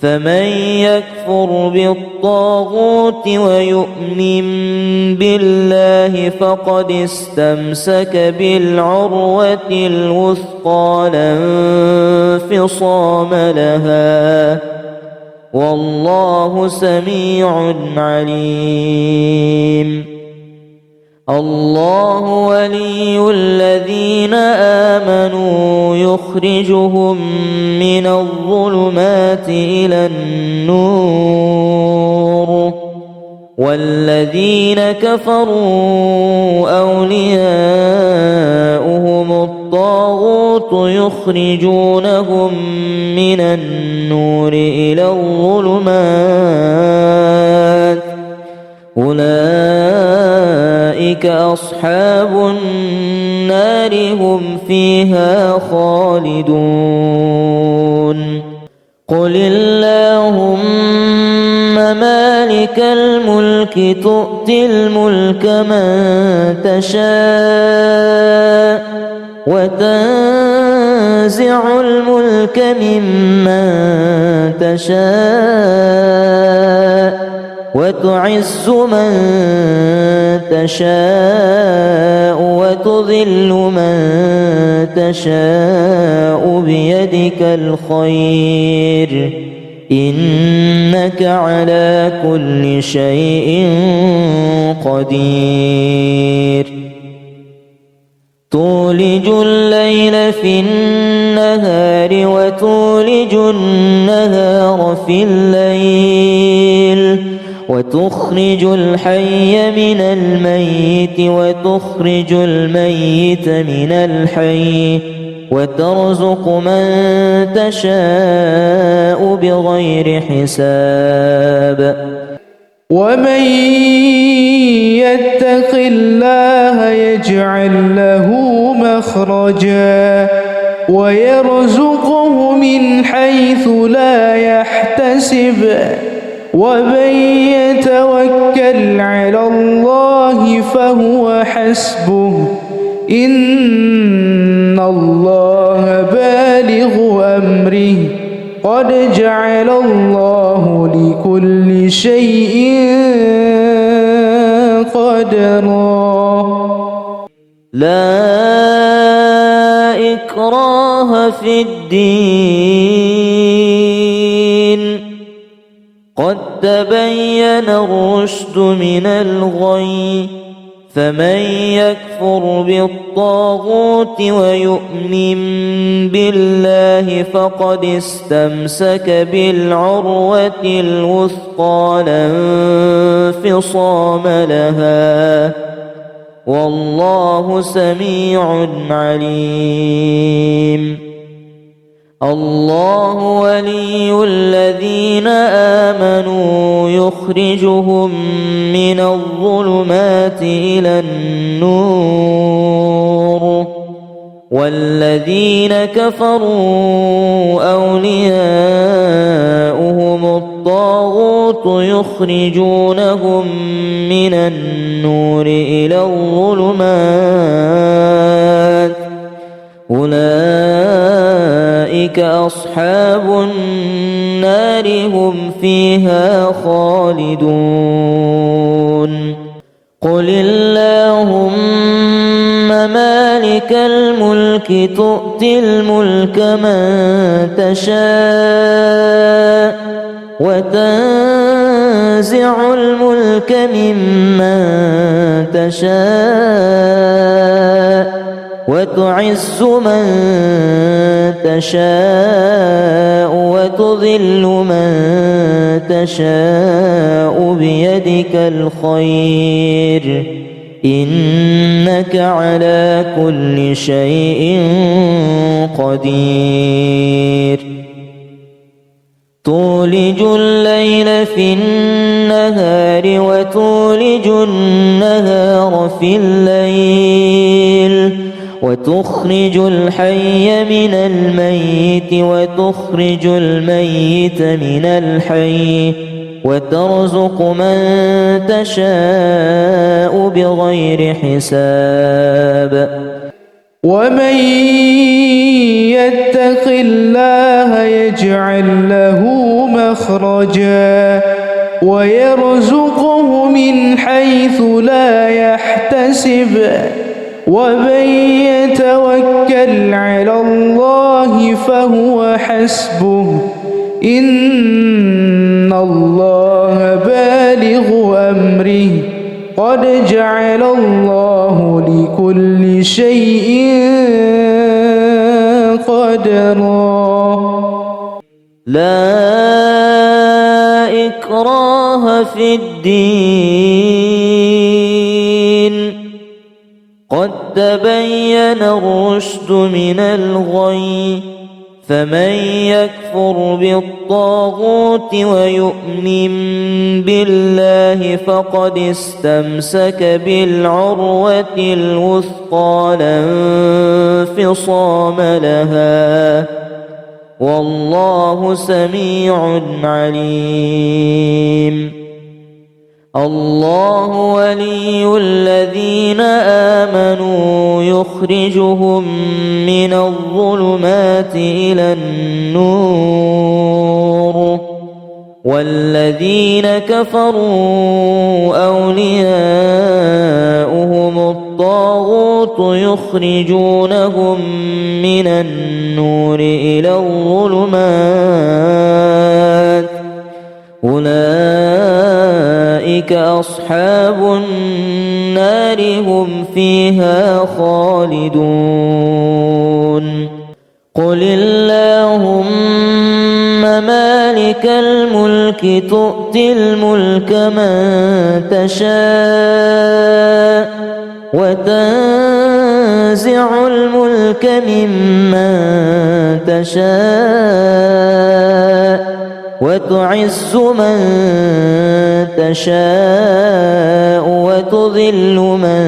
فمن يكفر بالطاغوت ويؤمن بالله فقد استمسك بالعروة الوثقى لا انفصام لها والله سميع عليم الله ولي الذين آمنوا يخرجهم من الظلمات إلى النور والذين كفروا أولياؤهم الطاغوت يخرجونهم من النور إلى الظلمات أولئك أصحاب النار هم فيها خالدون قل اللهم مالك الملك تؤتي الملك من تشاء وتنزع الملك ممن تشاء وتعز من تشاء وتذل من تشاء بيدك الخير إنك على كل شيء قدير تولج الليل في النهار وتولج النهار في الليل وتخرج الحي من الميت وتخرج الميت من الحي وترزق من تشاء بغير حساب ومن يتق الله يجعل له مخرجا ويرزقه من حيث لا يحتسب ومن يتوكل على الله فهو حسبه إن الله بالغ أمره قد جعل الله لكل شيء قدرا لا إكراه في الدين قد تبين الرشد من الغي فمن يكفر بالطاغوت ويؤمن بالله فقد استمسك بالعروة الوثقى لا انفصام لها والله سميع عليم الله ولي الذين آمنوا يخرجهم من الظلمات إلى النور والذين كفروا أولياؤهم الطاغوت يخرجونهم من النور إلى الظلمات أولئك أولئك أصحاب النار هم فيها خالدون قل اللهم مالك الملك تؤتي الملك من تشاء وتنزع الملك ممن تشاء وتعز من تشاء وتذل من تشاء بيدك الخير إنك على كل شيء قدير تولج الليل في النهار وتولج النهار في الليل وتخرج الحي من الميت وتخرج الميت من الحي وترزق من تشاء بغير حساب ومن يتق الله يجعل له مخرجا ويرزقه من حيث لا يحتسب ومن يتوكل على الله فهو حسبه إن الله بالغ أمره قد جعل الله لكل شيء قدرا لا إكراه في الدين قد تبين الرشد من الغي فمن يكفر بالطاغوت ويؤمن بالله فقد استمسك بالعروة الوثقى لا انفصام لها والله سميع عليم الله ولي الذين آمنوا يخرجهم من الظلمات إلى النور والذين كفروا أولياؤهم الطاغوت يخرجونهم من النور إلى الظلمات أولئك أصحاب النار هم فيها خالدون قل اللهم مالك الملك تؤتي الملك من تشاء وتنزع الملك ممن تشاء وتعز من تشاء وتذل من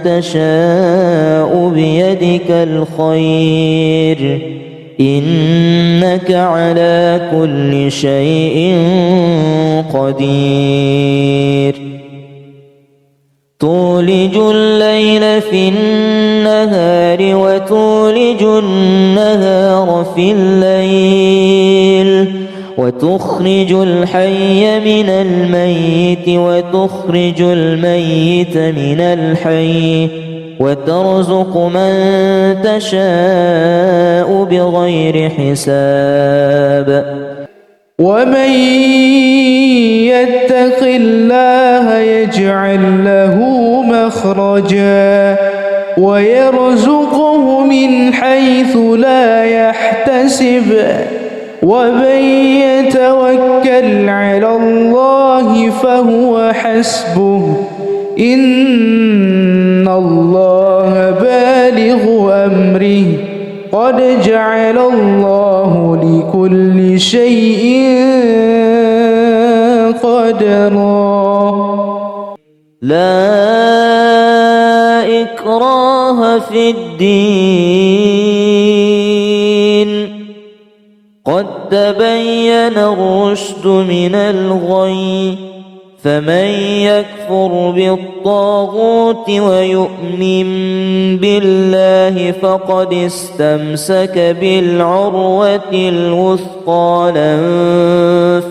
تشاء بيدك الخير إنك على كل شيء قدير تولج الليل في النهار وتولج النهار في الليل وتخرج الحي من الميت وتخرج الميت من الحي وترزق من تشاء بغير حساب ومن يتق الله يجعل له مخرجا ويرزقه من حيث لا يحتسب ومن يتوكل على الله فهو حسبه إن الله بالغ أمره قد جعل الله لكل شيء قدرا لا إكراه في الدين قد تبين الرشد من الغي فمن يكفر بالطاغوت ويؤمن بالله فقد استمسك بالعروة الوثقى لا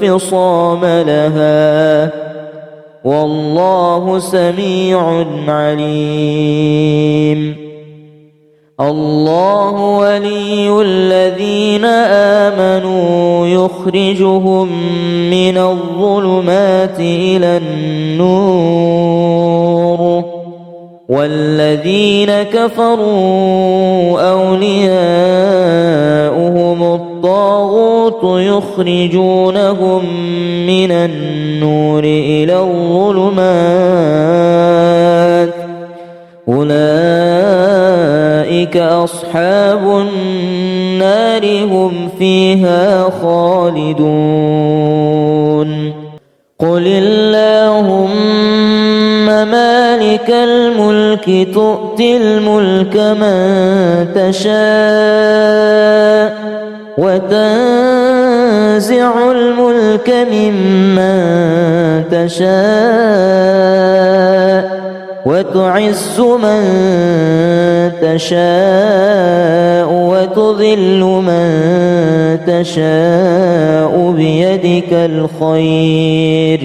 انفصام لها والله سميع عليم. الله ولي الذين آمنوا يخرجهم من الظلمات إلى النور والذين كفروا أولياؤهم الطاغوت يخرجونهم من النور إلى الظلمات أولئك أصحاب النار هم فيها خالدون. قل اللهم مالك الملك تؤتي الملك من تشاء وتنزع الملك ممن تشاء وتعز من تشاء وتذل من تشاء بيدك الخير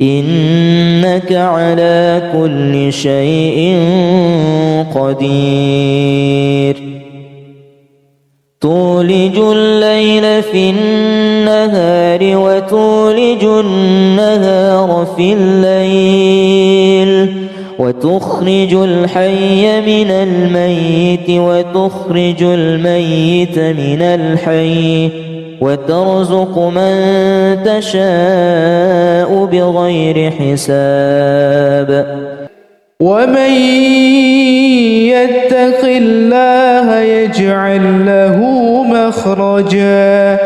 إنك على كل شيء قدير. تولج الليل في النهار وتولج النهار في الليل وتخرج الحي من الميت وتخرج الميت من الحي وترزق من تشاء بغير حساب. ومن يتق الله يجعل له مخرجا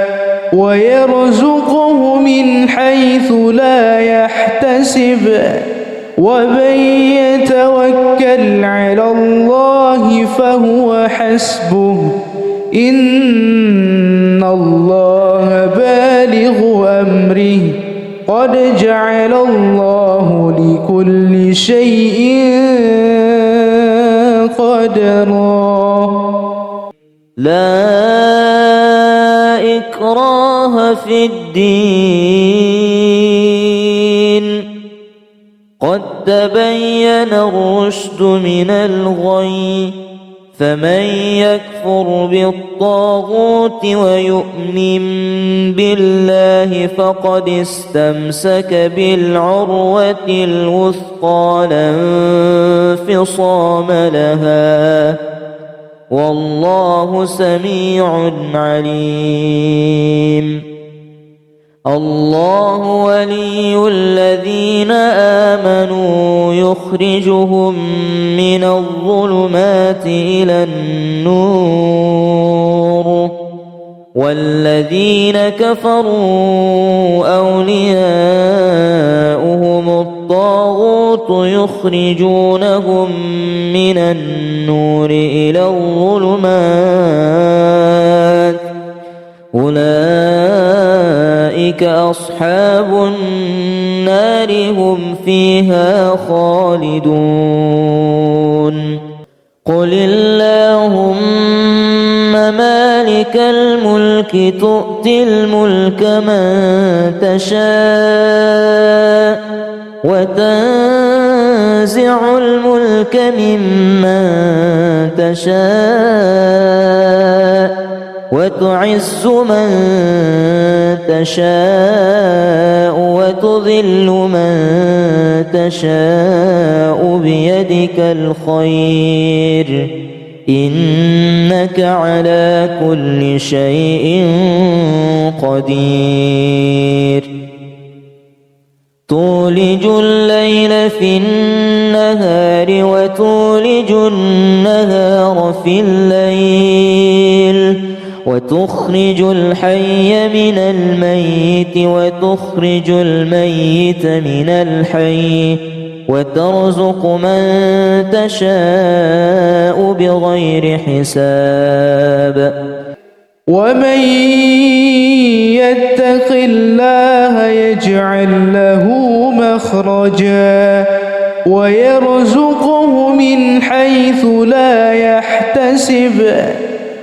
ويرزقه من حيث لا يحتسب ومن يتوكل على الله فهو حسبه إن الله بالغ أمره قد جعل الله لكل شيء قدرا. لا إكراه في الدين قد تبين الرشد من الغي فمن يكفر بالطاغوت ويؤمن بالله فقد استمسك بالعروة الوثقى لا انفصام لها والله سميع عليم. الله ولي الذين آمنوا يخرجهم من الظلمات إلى النور والذين كفروا أولياؤهم الطاغوت يخرجونهم من النور إلى الظلمات أولئك أصحاب النار هم فيها خالدون. قل اللهم مالك الملك تؤتي الملك من تشاء وتنزع الملك ممن تشاء وتعز من تشاء وتذل من تشاء بيدك الخير إنك على كل شيء قدير. تولج الليل في النهار وتولج النهار في الليل وتخرج الحي من الميت وتخرج الميت من الحي وترزق من تشاء بغير حساب. ومن يتق الله يجعل له مخرجا ويرزقه من حيث لا يحتسب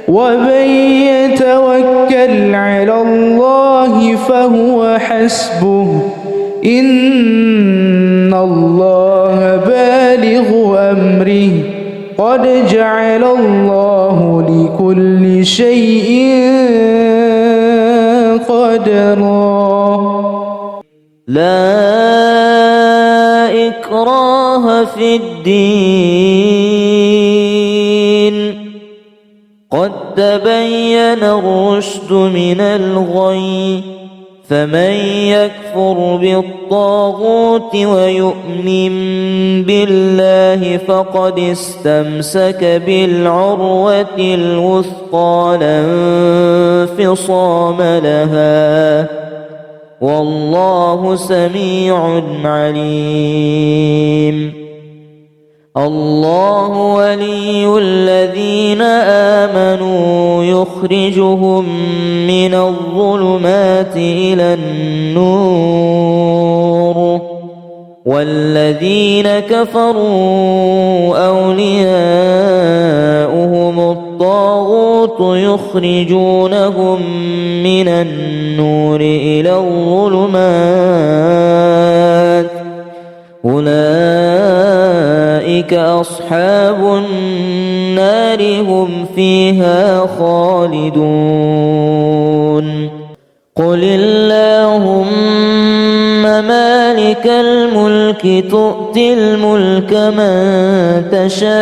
ومن يتوكل على الله فهو حسبه إن الله بالغ أمره قد جعل الله لكل شيء قدرا. لا إكراه في الدين قد تبين الرشد من الغي فمن يكفر بالطاغوت ويؤمن بالله فقد استمسك بالعروة الوثقى لا انفصام لها والله سميع عليم. الله ولي الذين آمنوا يخرجهم من الظلمات إلى النور والذين كفروا أولياؤهم الطاغوت يخرجونهم من النور إلى الظلمات أولئك أصحاب النار هم فيها خالدون. قل اللهم مالك الملك تؤتي الملك من تشاء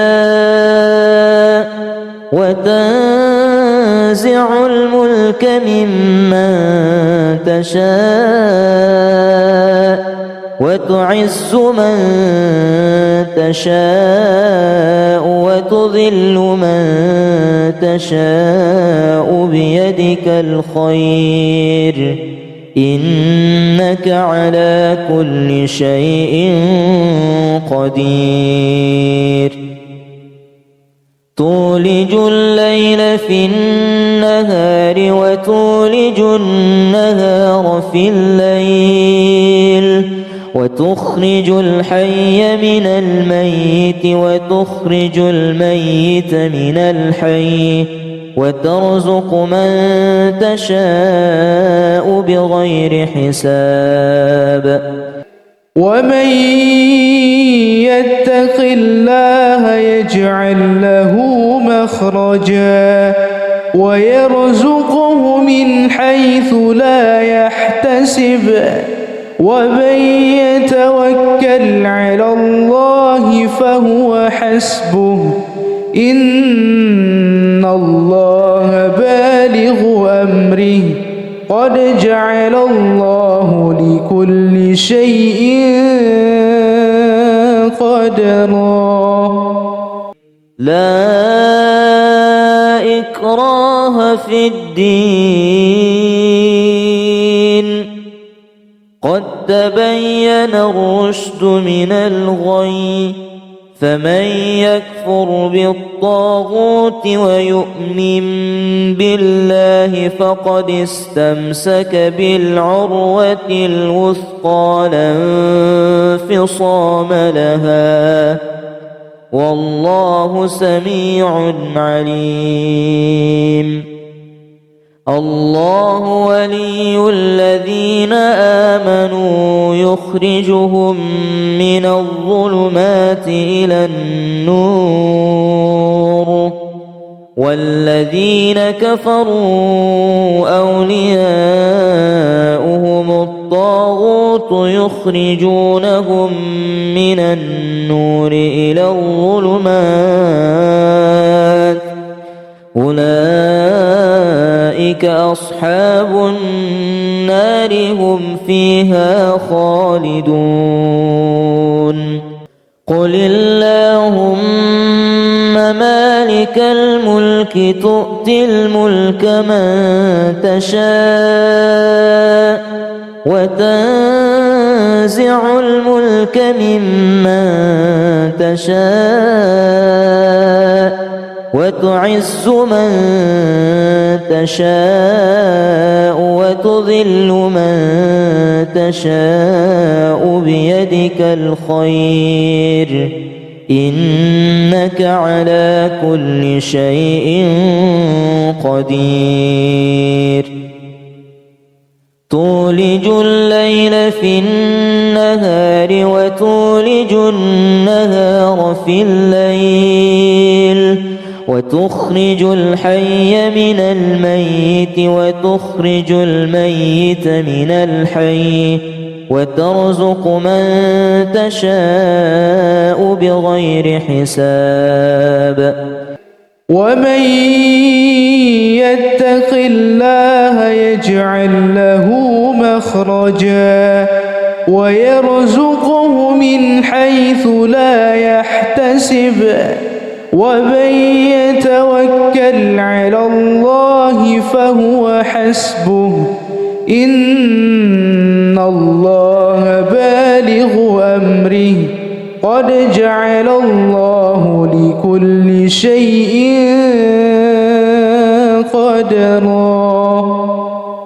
وتنزع الملك ممن تشاء وتعز من تشاء وتذل من تشاء بيدك الخير إنك على كل شيء قدير. تولج الليل في النهار وتولج النهار في الليل وتخرج الحي من الميت وتخرج الميت من الحي وترزق من تشاء بغير حساب. ومن يتق الله يجعل له مخرجا ويرزقه من حيث لا يحتسب ومن يتوكل على الله فهو حسبه إن الله بالغ أمره قد جعل الله لكل شيء قدرا. لا إكراه في الدين قد تبين الرشد من الغي فمن يكفر بالطاغوت ويؤمن بالله فقد استمسك بالعروة الوثقى لا انفصام لها والله سميع عليم. الله ولي الذين آمنوا يخرجهم من الظلمات إلى النور والذين كفروا أولياؤهم الطاغوت يخرجونهم من النور إلى الظلمات أولئك أصحاب النار هم فيها خالدون. قل اللهم مالك الملك تؤتي الملك من تشاء وتنزع الملك ممن تشاء وتعز من تشاء وتذل من تشاء بيدك الخير إنك على كل شيء قدير تولج الليل في النهار وتولج النهار في الليل وتخرج الحي من الميت وتخرج الميت من الحي وترزق من تشاء بغير حساب ومن يتق الله يجعل له مخرجا ويرزقه من حيث لا يحتسب ومن يتوكل على الله فهو حسبه إن الله بالغ أمره قد جعل الله لكل شيء